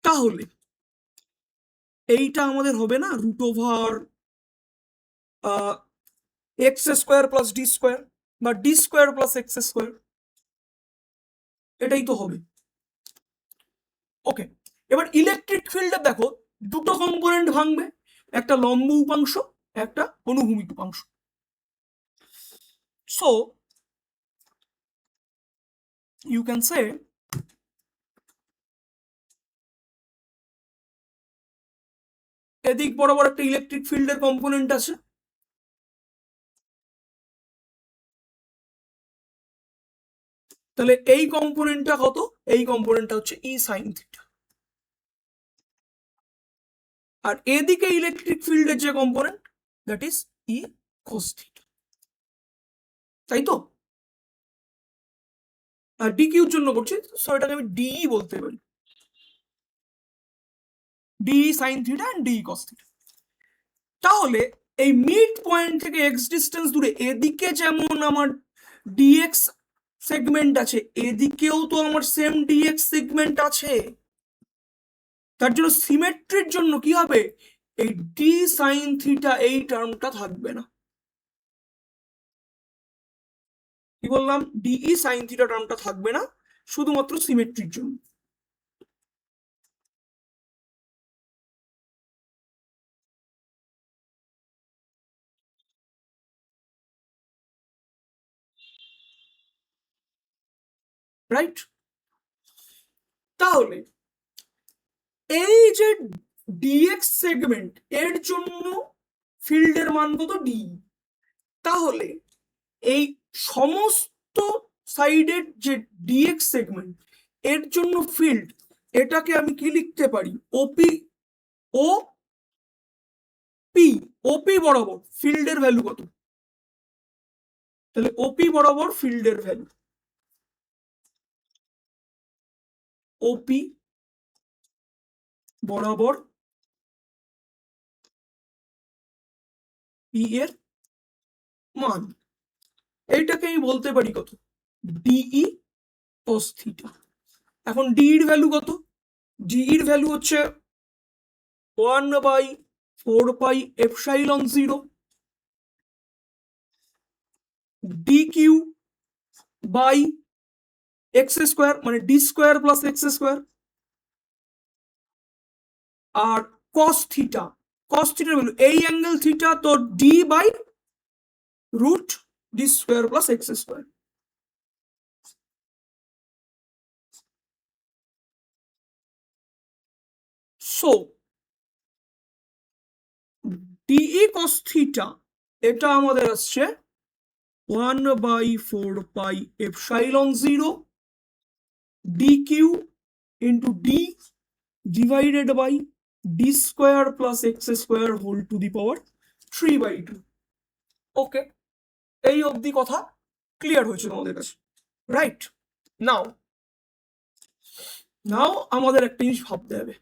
তাহলে এইটা আমাদের হবে না √, x square plus D square বা D square plus x square, এটাই তো হবে। ওকে, এবার ইলেকট্রিক ফিল্ডে দেখো দুটো কম্পোনেন্ট ভাঙবে, একটা লম্ব উপাংশ, একটা অনুভূমিক উপাংশ। সো ইউ ক্যান সে এদিক বরাবর একটা ইলেকট্রিক ফিল্ডের কম্পোনেন্ট আছে, তাহলে এই কম্পোনেন্টটা কত? এই কম্পোনেন্টটা হচ্ছে ই সাইন থিটা। আর এদিকে ইলেকট্রিক ফিল্ডের যে component, that is E cos theta, তাই তো? আর ডি কিউর জন্য করছি, সো এটাকে আমি ডিই বলতে পারি, D sine theta and D cos theta. তাহলে এই মিড পয়েন্ট থেকে এক্স ডিস্টেন্স দূরে এদিকে যেমন আমার ডিএক্স সেগমেন্ট আছে, এদিকেও তো আমার সেম ডিএক্স সেগমেন্ট আছে। তার জন্য সিমেট্রির জন্য কি হবে, এই ডি সাইন থিটা এই টার্মটা থাকবে না। কি বললাম? ডিই সাইন থিটা টার্মটা থাকবে না, শুধুমাত্র সিমেট্রির জন্য। রাইট? তাহলে এই যে ডিএক্স সেগমেন্ট এর জন্য ফিল্ডের মান কত? ডি। তাহলে এই সমস্ত সাইডের যে ডিএক্স সেগমেন্ট এর জন্য ফিল্ড, এটাকে আমি কি লিখতে পারি? ওপি, ও পি, ওপি বরাবর ফিল্ডের ভ্যালু কত? তাহলে ওপি বরাবর ফিল্ডের ভ্যালু, ওপি বরাবর পি এর মান, এইটাকে আমি বলতে পারি কত? DE cos theta. এখন ডি এর ভ্যালু কত? ডি এর ভ্যালু হচ্ছে 1/4 pi epsilon 0 D Q by x square, মানে D square plus x square. আর কস থিটা, কস থিটার ভ্যালু এই অ্যাঙ্গেল থিটা, তো D by root D square plus x square. So DE cos theta এটা আমাদের আসছে 1/4 pi epsilon 0 D Q into D divided by D square plus x square whole to the power 3/2। ওকে, এই অবধি কথা clear হয়েছে তোমাদের কাছে? রাইট? নাও নাও আমাদের একটা জিনিস ভাবতে হবে,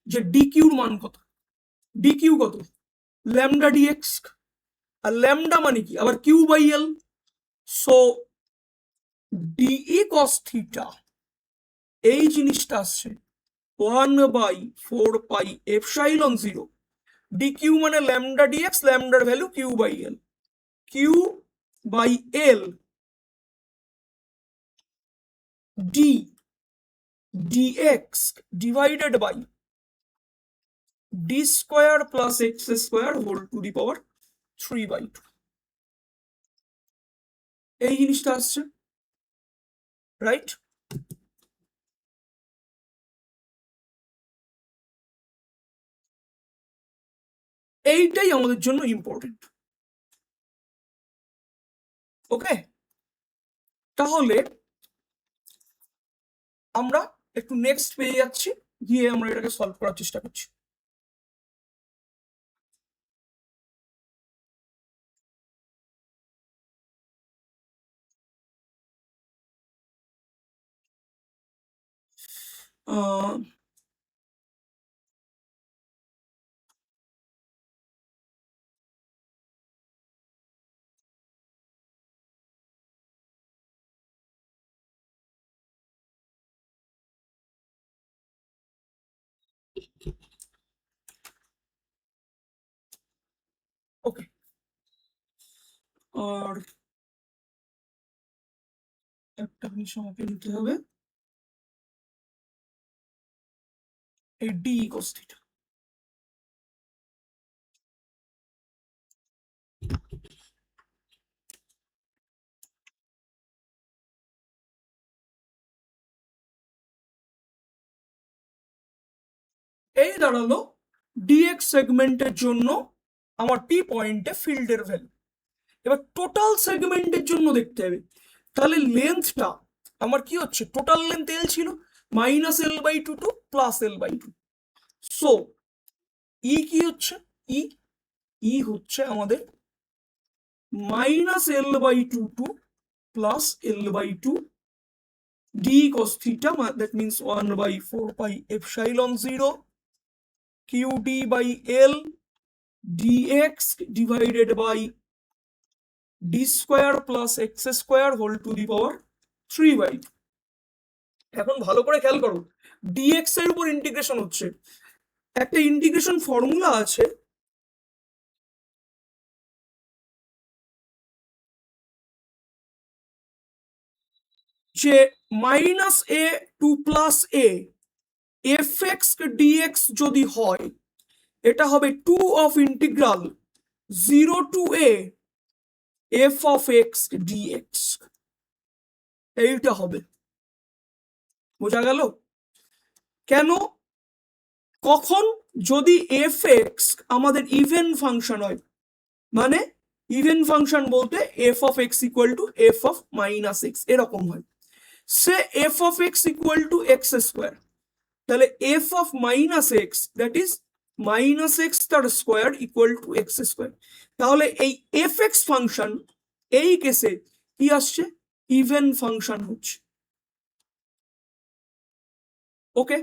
যে ডি কিউর মান কত? ডি কিউ কত? Lambda DX. আর ল্যামডা মানে কি? আবার Q by L. So DE cos theta এই জিনিসটা আসছে 1/4 পাই এপসাইলন 0 ডি কিউ মানে ল্যামডা ডিএক্স, ল্যামডার value Q by L, Q by L D DX divided by D square plus x square whole to the power 3/2। এই জিনিসটা আসছে। Right? এইটাই আমাদের জন্য ইম্পর্টেন্ট। ওকে, তাহলে আমরা একটু নেক্সট পেয়ে যাচ্ছি, গিয়ে আমরা এটাকে সলভ করার চেষ্টা করছি। আহ ওকে, আর একটা জিনিস আমাকে নিতে হবে, এই ডি cos থিটা। এই দাঁড়ালো ডিএক্স সেগমেন্টের জন্য আমার পি পয়েন্টে ফিল্ডের ভ্যালু। এবার টোটাল সেগমেন্টের জন্য দেখতে হবে, তাহলে লেন্থটা আমার কি হচ্ছে, টোটাল লেন্থ এল ছিল, -l/2 টু +l/2। সো ই কি হচ্ছে, ই হচ্ছে আমাদের -l/2 to +l/2 d cos theta, that means 1/4 pi epsilon 0 qd by l dx divided by d square plus x square whole to the power 3/2। এখন ভালো করে খেয়াল করো, dx এর উপর ইন্টিগ্রেশন হচ্ছে, একটা ইন্টিগ্রেশন ফর্মুলা আছে, যে -a to +a fx dx যদি হয়, এটা হবে 2 of integral 0 to a f of x dx, এইটা হবে। বোঝা গেল? কেন? কখন? যদি fx আমাদের ইভেন ফাংশন হয়, মানে ইভেন ফাংশন বলতে f of x equal to f of -x এরকম হয়, সে f of x equal to x square, তাহলে f of -x that is -x তার square equal to x square. তাহলে এই fx ফাংশন এই কেসে কি আসছে, ইভেন ফাংশন হচ্ছে। ওকে,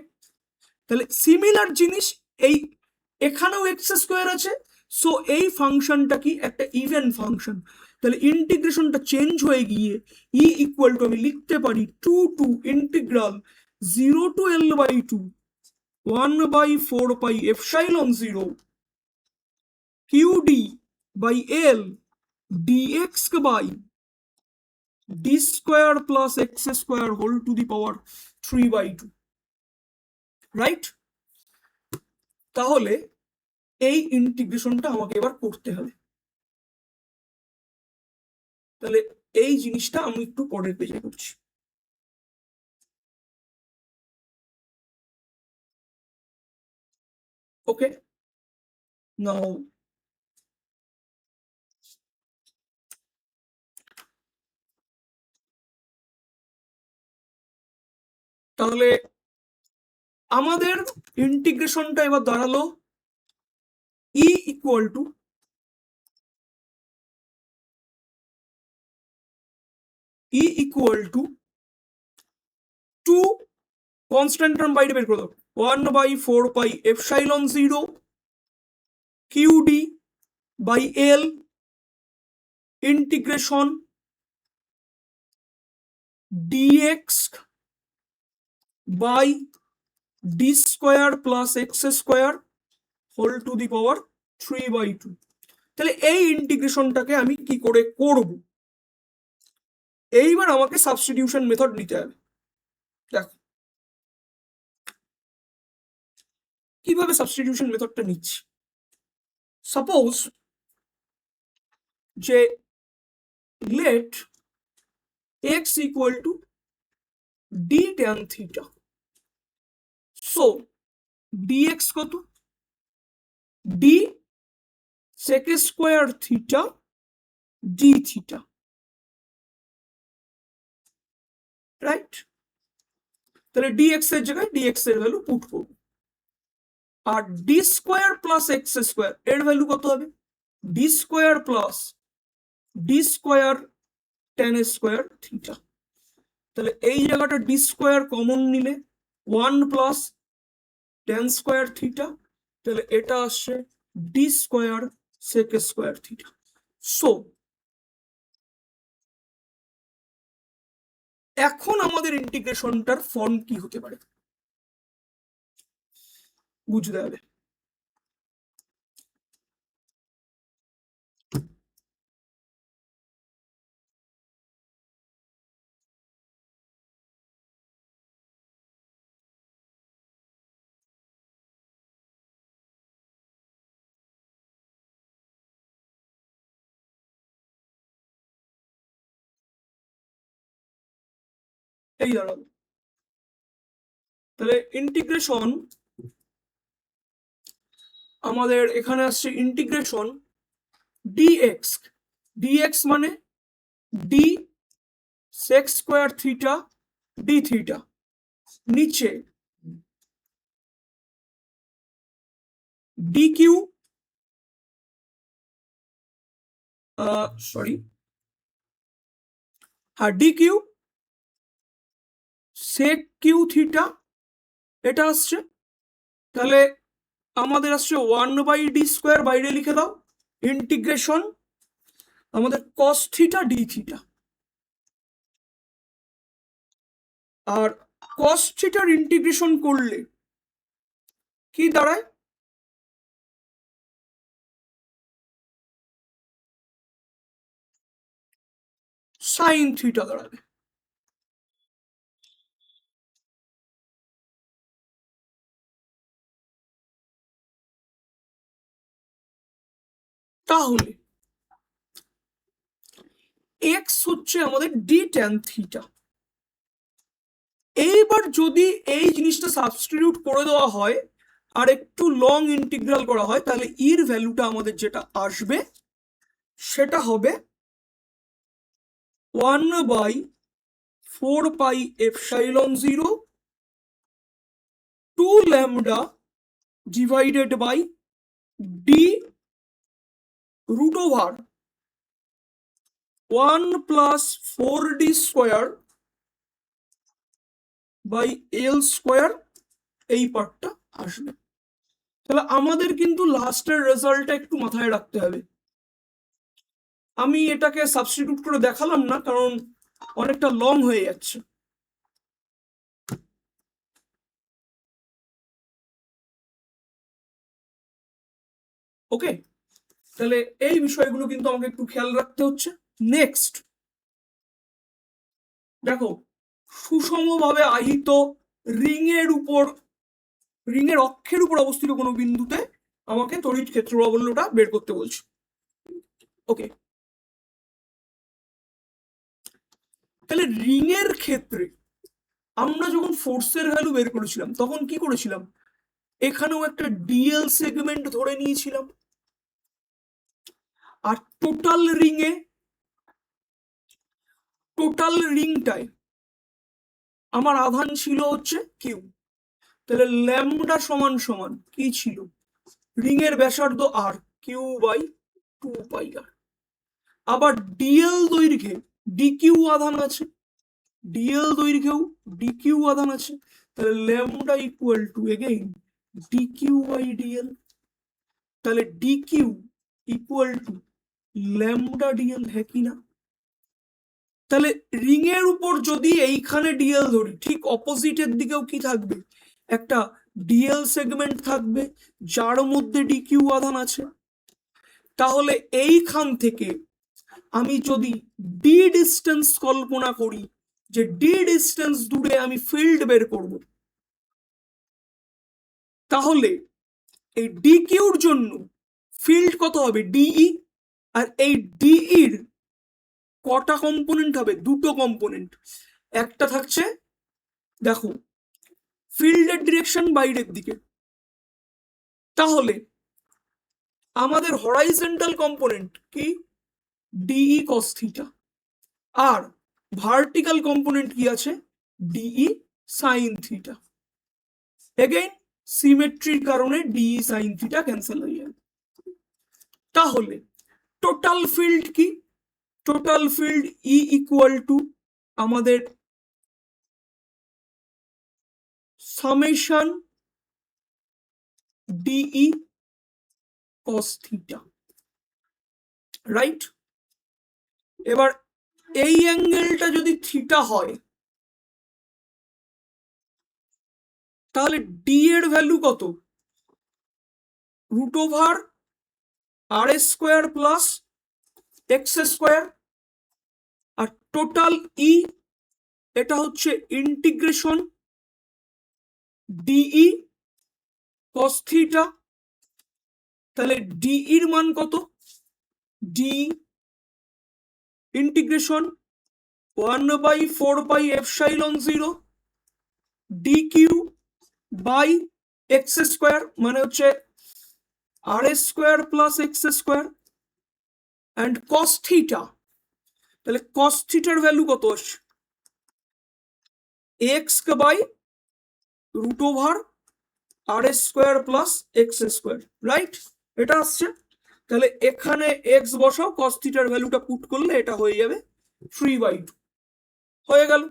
তাহলে সিমিলার জিনিস এই এখানেও এক্স স্কোয়ার আছে, সো এই ফাংশনটা কি একটা ইভেন ফাংশন, তাহলে ইন্টিগ্রেশনটা চেঞ্জ হয়ে গিয়ে ই ইকুয়াল টু আমি লিখতে পারি 2 to integral 0 to l/2 1/4 pi epsilon 0 qd by l dx by d square plus x square whole to the power 3/2, right? তাহলে এই ইন্টিগ্রেশনটা আমাকে এবার করতে হবে, তাহলে এই জিনিসটা আমি একটু পরের পেজে করছি। ওকে, নাও তাহলে আমাদের ইন্টিগ্রেশনটা এবার দাঁড়ালো E equal to to constant term বাইরে বের করে দাও, 1/4 pi epsilon 0 QD by L integration DX by D square plus x square whole to the power 3/2। তাহলে এই ইন্টিগ্রেশনটাকে আমি কি করে করব, এইবার আমাকে সাবস্টিটিউশন মেথড নিতে হবে। দেখো কিভাবে সাবস্টিটিউশন মেথডটা নিচ্ছি। সাপোজ যে let x equal to D tan theta, so dx কত, D sec square theta D theta, right? তাহলে dx এর জায়গায় dx এর ভ্যালু পুট করব, আর D square plus x square এর ভ্যালু কত হবে, D square plus D square tan square theta. তাহলে এই জায়গাটা ডি স্কোয়ার কমন নিলে 1 প্লাস ট্যান স্কোয়ার থিটা, তাহলে এটা আসছে D square sec square theta. So এখন আমাদের ইন্টিগ্রেশনটার ফর্ম কি হতে পারে বুঝতে হবে। এই দাঁড়াবে। তাহলে ইন্টিগ্রেশন আমাদের এখানে আসছে ইন্টিগ্রেশন ডিএক্স, ডিএক্স মানে D sex square theta D theta, নিচে ডি কিউ, সরি হ্যাঁ ডি কিউ সেক কিউ থিটা এটা আসছে। তাহলে আমাদের আসছে 1/d² বাইরে লিখে দাও, ইন্টিগ্রেশন আমাদের cos থিটা ডি থিটা। আর cos থিটার ইন্টিগ্রেশন করলে কি দাঁড়ায়, সাইন থিটা দাঁড়াবে। তাহলে এক্স হচ্ছে আমাদের ডি ট্যান থিটা। এইবার যদি এই জিনিসটা সাবস্টিটিউট করে দেওয়া হয় আর একটু লং ইন্টিগ্রাল করা হয়, তাহলে ইর ভ্যালুটা আমাদের যেটা আসবে সেটা হবে 1/4πε0 2 lambda divided by D root over 1 + 4d² by l², এই পার্টটা আসবে। তাহলে আমাদের কিন্তু লাস্টের রেজাল্টটা একটু মাথায় রাখতে হবে। আমি এটাকে সাবস্টিটিউট করে দেখালাম না কারণ অনেকটা লং হয়ে যাচ্ছে। ওকে, তাহলে এই বিষয়গুলো কিন্তু আমাকে একটু খেয়াল রাখতে হচ্ছে। নেক্সট দেখো, সুষমভাবে আহিত রিংয়ের উপর, রিংয়ের অক্ষের উপর অবস্থিত কোনো বিন্দুতে আমাকে তড়িৎ ক্ষেত্র প্রাবল্যটা বের করতে বলছে। ওকে, তাহলে রিংয়ের ক্ষেত্রে আমরা যখন ফোর্সের ভ্যালু বের করেছিলাম তখন কি করেছিলাম, এখানেও একটা ডিএল সেগমেন্ট ধরে নিয়েছিলাম। আর টোটাল রিংটায় আমার আধান ছিল হচ্ছে কিউ। তাহলে ল্যামডা সমান সমান কি ছিল, রিংয়ের ব্যাসার্ধ আর, Q/2πr। আবার ডিএল দৈর্ঘ্যে ডিকিউ আধান আছে, ডিএল দৈর্ঘ্যেও ডিকিউ আধান আছে। তাহলে lambda equal two again dq/dl। তাহলে DQ equal to lambda DL, হ্যাঁ কি না? তাহলে রিং এর উপর যদি এইখানে ডিএল ধরি, ঠিক অপোজিটের দিকেও কি থাকবে, একটা ডিএল সেগমেন্ট থাকবে যার মধ্যে ডিকিউ আধান আছে। তাহলে এইখান থেকে আমি যদি ডি ডিস্টেন্স কল্পনা করি, যে ডি ডিস্টেন্স দূরে আমি ফিল্ড বের করব, তাহলে এই ডিকিউর জন্য ফিল্ড কত হবে, ডিই। আর এই ডিইর কটা কম্পোনেন্ট হবে, দুটো কম্পোনেন্ট। একটা থাকছে দেখো ফিল্ডের ডিরেকশন বাইরের দিকে, তাহলে আমাদের হরাইজন্টাল কম্পোনেন্ট কি, ডিই কস থিটা। আর ভার্টিক্যাল কম্পোনেন্ট কি আছে, ডিই সাইন থিটা। এগেইন সিমেট্রির কারণে ডিই সাইন থিটা ক্যান্সেল হয়ে যাবে। তাহলে টোটাল ফিল্ড কি, total field E equal to আমাদের summation DE cos theta, right? এবার এই অ্যাঙ্গেলটা যদি থিটা হয় তাহলে ডি এর ভ্যালু কত, √r² প্লাস x²। আর টোটাল ই এটা হচ্ছে ইন্টিগ্রেশন ডিই কস থিটা। তাহলে ডিইর মান কত, D integration 1/4πε0 dq by x square, মানে হচ্ছে r square plus x square and cos theta. তাহলে কস থিটার ভ্যালু কত আসছে? X by root over r square plus x square, right? এটা আসছে। তাহলে এখানে এক্স বসাও, কস থিটার ভ্যালুটা পুট করলে এটা হয়ে যাবে 3/2 হয়ে গেল।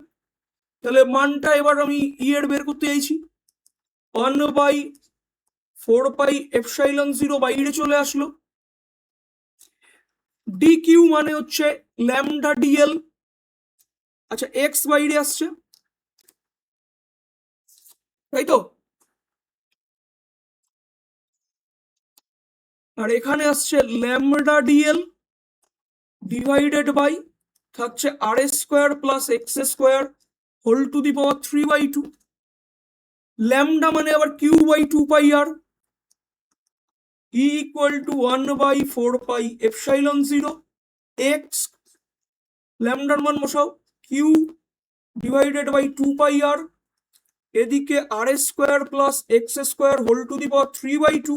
তাহলে মানটা এবার আমি ই এর বের করতে চাইছি। 1/4πε0 বাইরে চলে আসলো। ডি কিউ মানে হচ্ছে ল্যামডা ডিএল। আচ্ছা, এক্স বাইরে আসছে, তাই তো? আর এখানে আসছে ল্যামডা ডিএল ডিভাইডেড বাই থাকছে r square plus x square whole to the power 3/2। Lambda মানে আবার q/2πr ইকুয়াল টু 1/4πε0 এক্স, ল্যামডার মান বসাও, কিউ ডিভাইডেড বাই 2πr, এদিকে r square plus x square whole to the power 3/2,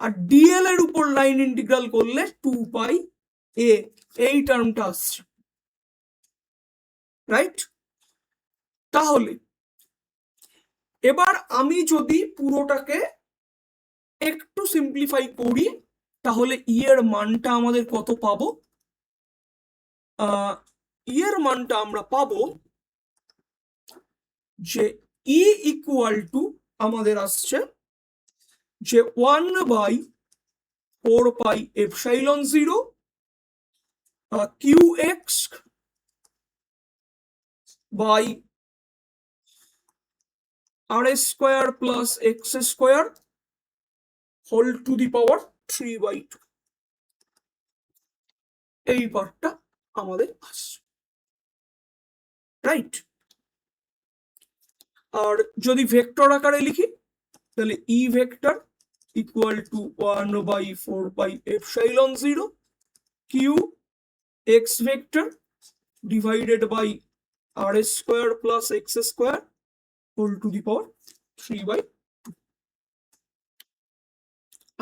আর DL এর উপর line integral করলে 2πa, এই টার্মটা আসছে, রাইট? তাহলে এবার আমি যদি পুরোটাকে একটু সিম্পলিফাই করি, তাহলে ই এর মানটা আমাদের কত পাবো? ই এর মানটা আমরা পাবো যে ই ইকুয়াল টু আমাদের আসছে যে 1/4πε0 qx by R square plus x square whole to the power 3/2। এই পার্টটা আমাদের আসছে, রাইট? আর যদি ভেক্টর আকারে লিখি, তাহলে E vector equal to 1/4πε0 Q x vector divided by R square plus x square whole to the power 3/2।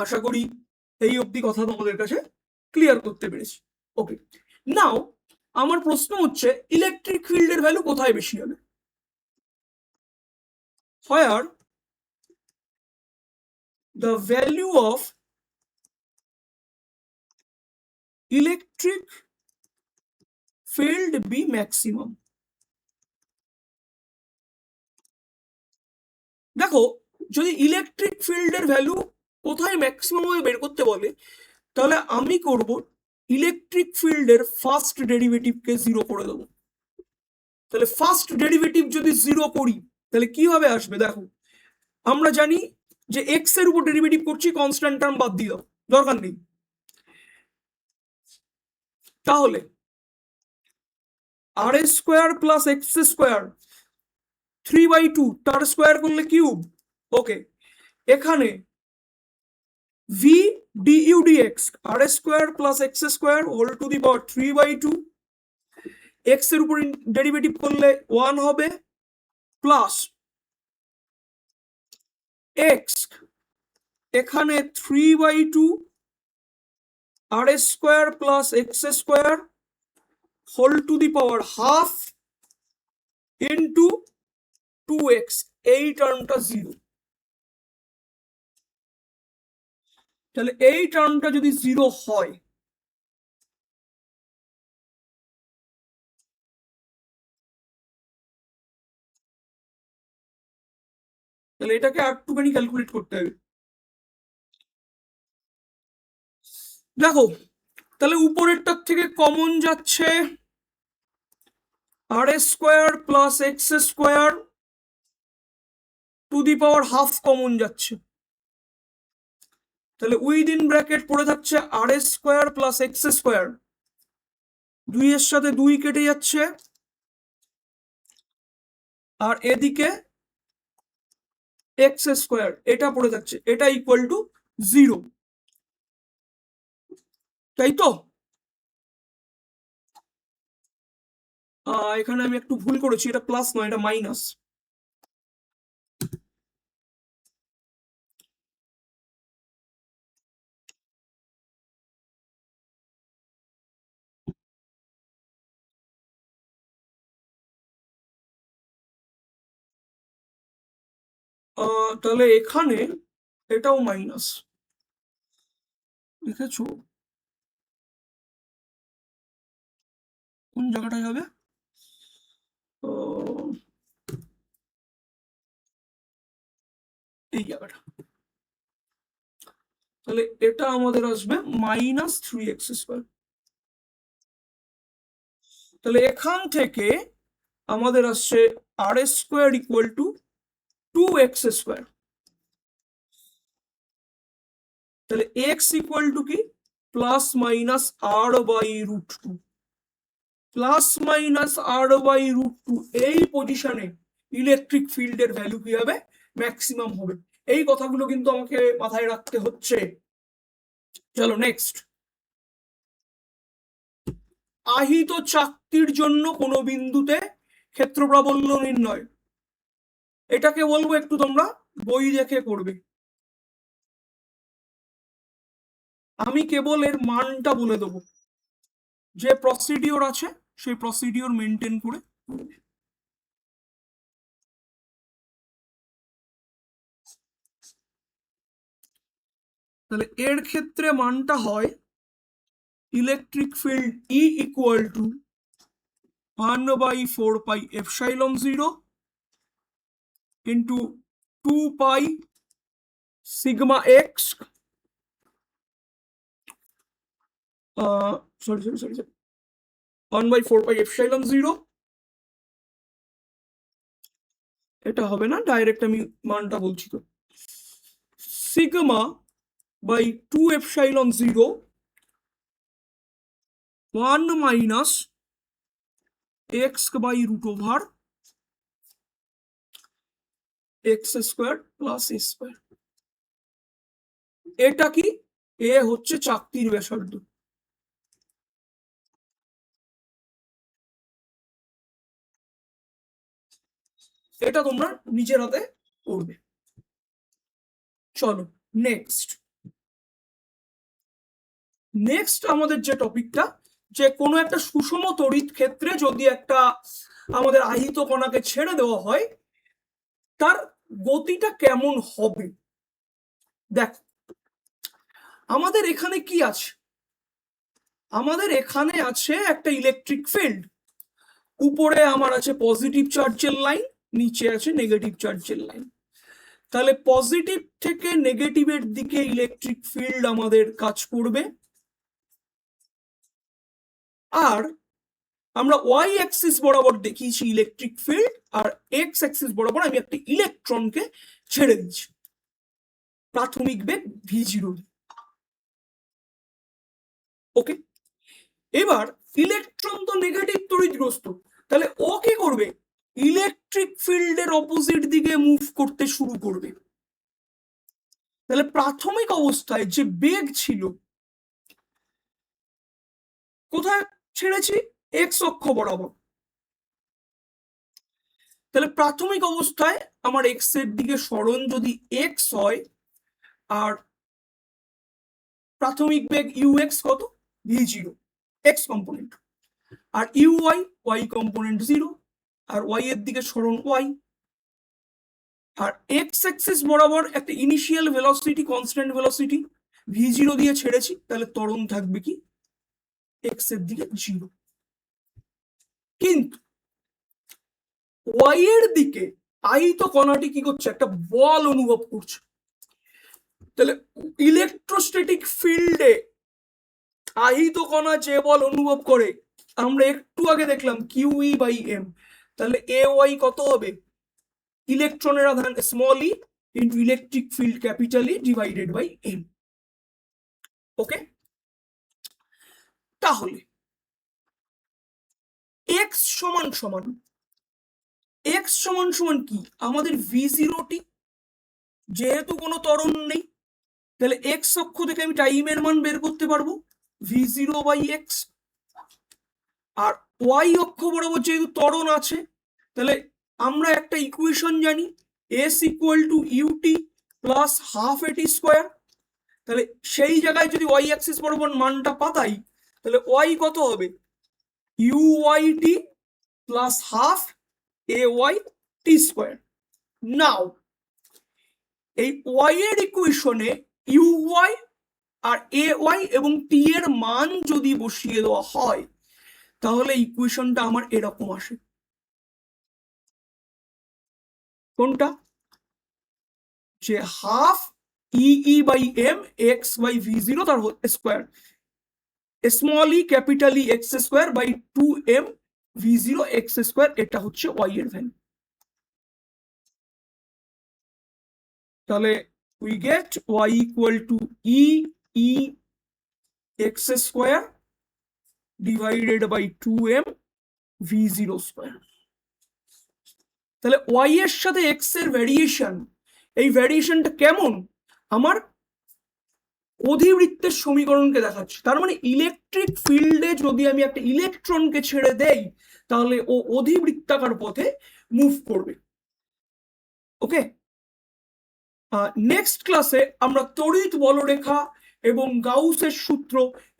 আশা করি এই অবধি কথা তোমাদের কাছে ক্লিয়ার করতে পেরেছি। ওকে, নাও আমার প্রশ্ন হচ্ছে ইলেকট্রিক ফিল্ডের ভ্যালু কোথায় বেশি হবে? Where the value of electric field be maximum। দেখো, যদি ইলেকট্রিক ফিল্ডের ভ্যালু কোথায় ম্যাক্সিমাম হবে বের করতে বলে, তাহলে আমি করব ইলেকট্রিক ফিল্ডের ফার্স্ট ডেরিভেটিভকে 0 করে দেবো। তাহলে ফার্স্ট ডেরিভেটিভ যদি 0 করি, তাহলে কিভাবে আসবে? দেখো, আমরা জানি যে এক্স এর উপর ডেরিভেটিভ করছি, কনস্ট্যান্ট টার্ম বাদ দিয়ে দাও, দরকার নেই। তাহলে R square plus x square 3/2 তার স্কোয়ার করলে কিউব। ওকে, এখানে V DU DX R square plus x square whole to the power 3/2, এক্স এর উপর ডেরিভেটিভ করলে 1 হবে, প্লাস এক্স এখানে 3/2 r square plus x square whole to the power half into 2x, এই টার্মটা 0। তাহলে এই টার্মটা যদি 0 হয়, তাহলে এটাকে একটুখানি ক্যালকুলেট করতে হবে। দেখো, তাহলে উপরেরটার থেকে কমন যাচ্ছে r square plus x square to the power half common যাচ্ছে, তাহলে উইদিন ব্র্যাকেট পড়ে থাকছে r square plus x square, 2 এর সাথে 2 কেটে যাচ্ছে, আর এদিকে এক্স স্কোয়ার এটা পড়ে থাকছে, এটা ইকুয়াল টু 0, তাই তো? এখানে আমি একটু ভুল করেছি, এটা প্লাস নয়, এটা মাইনাস। তাহলে এখানে এটাও মাইনাস, দেখেছো কোন জায়গাটায় হবে? এই জায়গাটা। তাহলে এটা আমাদের আসবে -3x²। তাহলে এখান থেকে আমাদের আসছে r² = 2x²। তাহলে x = কি? ±r/√2। ±r/√2 এই পজিশনে ইলেকট্রিক ফিল্ডের ভ্যালু কি হবে? ম্যাক্সিমাম হবে। এই কথাগুলো কিন্তু আমাকে মাথায় রাখতে হচ্ছে। চলো নেক্সট। আহিত চাকতির জন্য কোনো বিন্দুতে ক্ষেত্র প্রাবল্য নির্ণয়। এটাকে বলবো একটু তোমরা বই দেখে করবে। আমি কেবল এর মানটা বলে দেবো, যে প্রসিডিওর আছে সেই প্রসিডিওর মেনটেন করে করবে। তাহলে এর ক্ষেত্রে মানটা হয় electric field E = 1/4πε0 into 2π sigma x, sorry 1/4πε0। এটা হবে না, ডাইরেক্ট আমি মানটা বলছি তো, সিগমা বাই 2ε0 1 - x/√ওভার x² + a²। এটা কি? এ হচ্ছে চাকতির ব্যাসার্ধ। এটা তোমরা নিজের হাতে করবে। চলো নেক্সট। নেক্সট আমাদের যে টপিকটা, যে কোনো একটা সুষম তড়িৎ ক্ষেত্রে যদি একটা আমাদের আহিত কণাকে ছেড়ে দেওয়া হয়, তার গতিটা কেমন হবে। দেখো আমাদের এখানে কি আছে? আমাদের এখানে আছে একটা ইলেকট্রিক ফিল্ড। উপরে আমার আছে পজিটিভ চার্জের লাইন, নিচে আছে নেগেটিভ চার্জের লাইন। তাহলে পজিটিভ থেকে নেগেটিভের দিকে ইলেকট্রিক ফিল্ড আমাদের কাজ করবে। আর আমরা ওয়াই অ্যাক্সিস বরাবর দেখিয়েছি ইলেকট্রিক ফিল্ড, আর এক্স অ্যাক্সিস বরাবর আমি একটা ইলেকট্রনকে ছেড়ে দিচ্ছি প্রাথমিক বেগ v0। ওকে, এবার ইলেকট্রন তো নেগেটিভ তড়িৎগ্রস্ত, তাহলে ও কি করবে? ইলেকট্রিক ফিল্ডের অপোজিট দিকে মুভ করতে শুরু করবে। তাহলে প্রাথমিক অবস্থায় যে বেগ ছিল, কোথায় ছেড়েছি? এক্স অক্ষ বরাবর। তাহলে প্রাথমিক অবস্থায় আমার এক্স এর দিকে সরণ যদি এক্স হয়, আর প্রাথমিক বেগ ইউএক্স কত? v0 এক্স কম্পোনেন্ট, আর ইউওয়াই ওয়াই কম্পোনেন্ট 0, আর ওয়াই এর দিকে সরণ ওয়াই। আর এক্স অ্যাক্সিস বরাবর একটা initial velocity, constant velocity v0 দিয়ে ছেড়েছি, তাহলে ত্বরণ থাকবে কি? এক্স এর দিকে 0। কিন্তু ওয়াই এর দিকে আহিত কণাটি কি করছে? একটা বল অনুভব করছে। তাহলে ইলেকট্রোস্ট্যাটিক ফিল্ডে আহিত কণা যে বল অনুভব করে, আমরা একটু আগে দেখলাম QE/m। তাহলে এ ওয়াই কত হবে? ইলেকট্রনের আধান small E into electric field capital E divided by m। Okay, তাহলে x সমান সমান কি? আমাদের v0t, যেহেতু কোনো ত্বরণ নেই, তাহলে এক্স অক্ষ থেকে আমি টাইমের মান বের করতে পারবো v0/x। আর ওয়াই অক্ষ বরাবর যেহেতু ত্বরণ আছে, তাহলে আমরা একটা ইকুয়েশন জানি, S equal to UT plus half AT square. তাহলে সেই জায়গায় যদি ওয়াই অ্যাক্সিস বরাবর মানটা পাতাই, তাহলে ওয়াই কত হবে, u y t plus half a y t square. Now এই ওয়াই এর ইকুয়েশনে ইউ ওয়াই আর এ ওয়াই এবং টি এর মান যদি বসিয়ে দেওয়া হয়, তাহলে ইকুয়েশনটা আমার এরকম আসে। কোনটা? যে half E by m x by v zero তার square, small E capital E x square by 2m v zero x square, এটা হচ্ছে ওয়াই এর ভ্যালু। তাহলে we get y equal to E x square divided by 2m v zero square. তাহলে y এর সাথে x এর variation, এই ভ্যারিয়েশনটা কেমন আমার অধিবৃত্তের সমীকরণকে দেখাচ্ছে। তার মানে ইলেকট্রিক ফিল্ডে যদি আমি একটা ইলেকট্রনকে ছেড়ে দেই, তাহলে ও অধিবৃত্তাকার পথে মুভ করবে। ওকে, নেক্সট ক্লাসে আমরা তড়িৎ বলরেখা এবং গাউসের সূত্র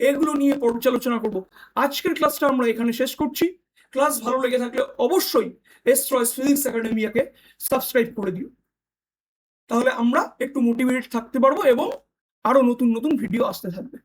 এগুলো নিয়ে পর্যালোচনা করব। আজকের ক্লাসটা আমরা এখানে শেষ করছি। ক্লাস ভালো লেগে থাকলে অবশ্যই এস চয়েস ফিজিক্স একাডেমিয়াকে সাবস্ক্রাইব করে দিও, তাহলে আমরা একটু মোটিভেটেড থাকতে পারবো এবং আরো নতুন নতুন ভিডিও আসতে থাকবে।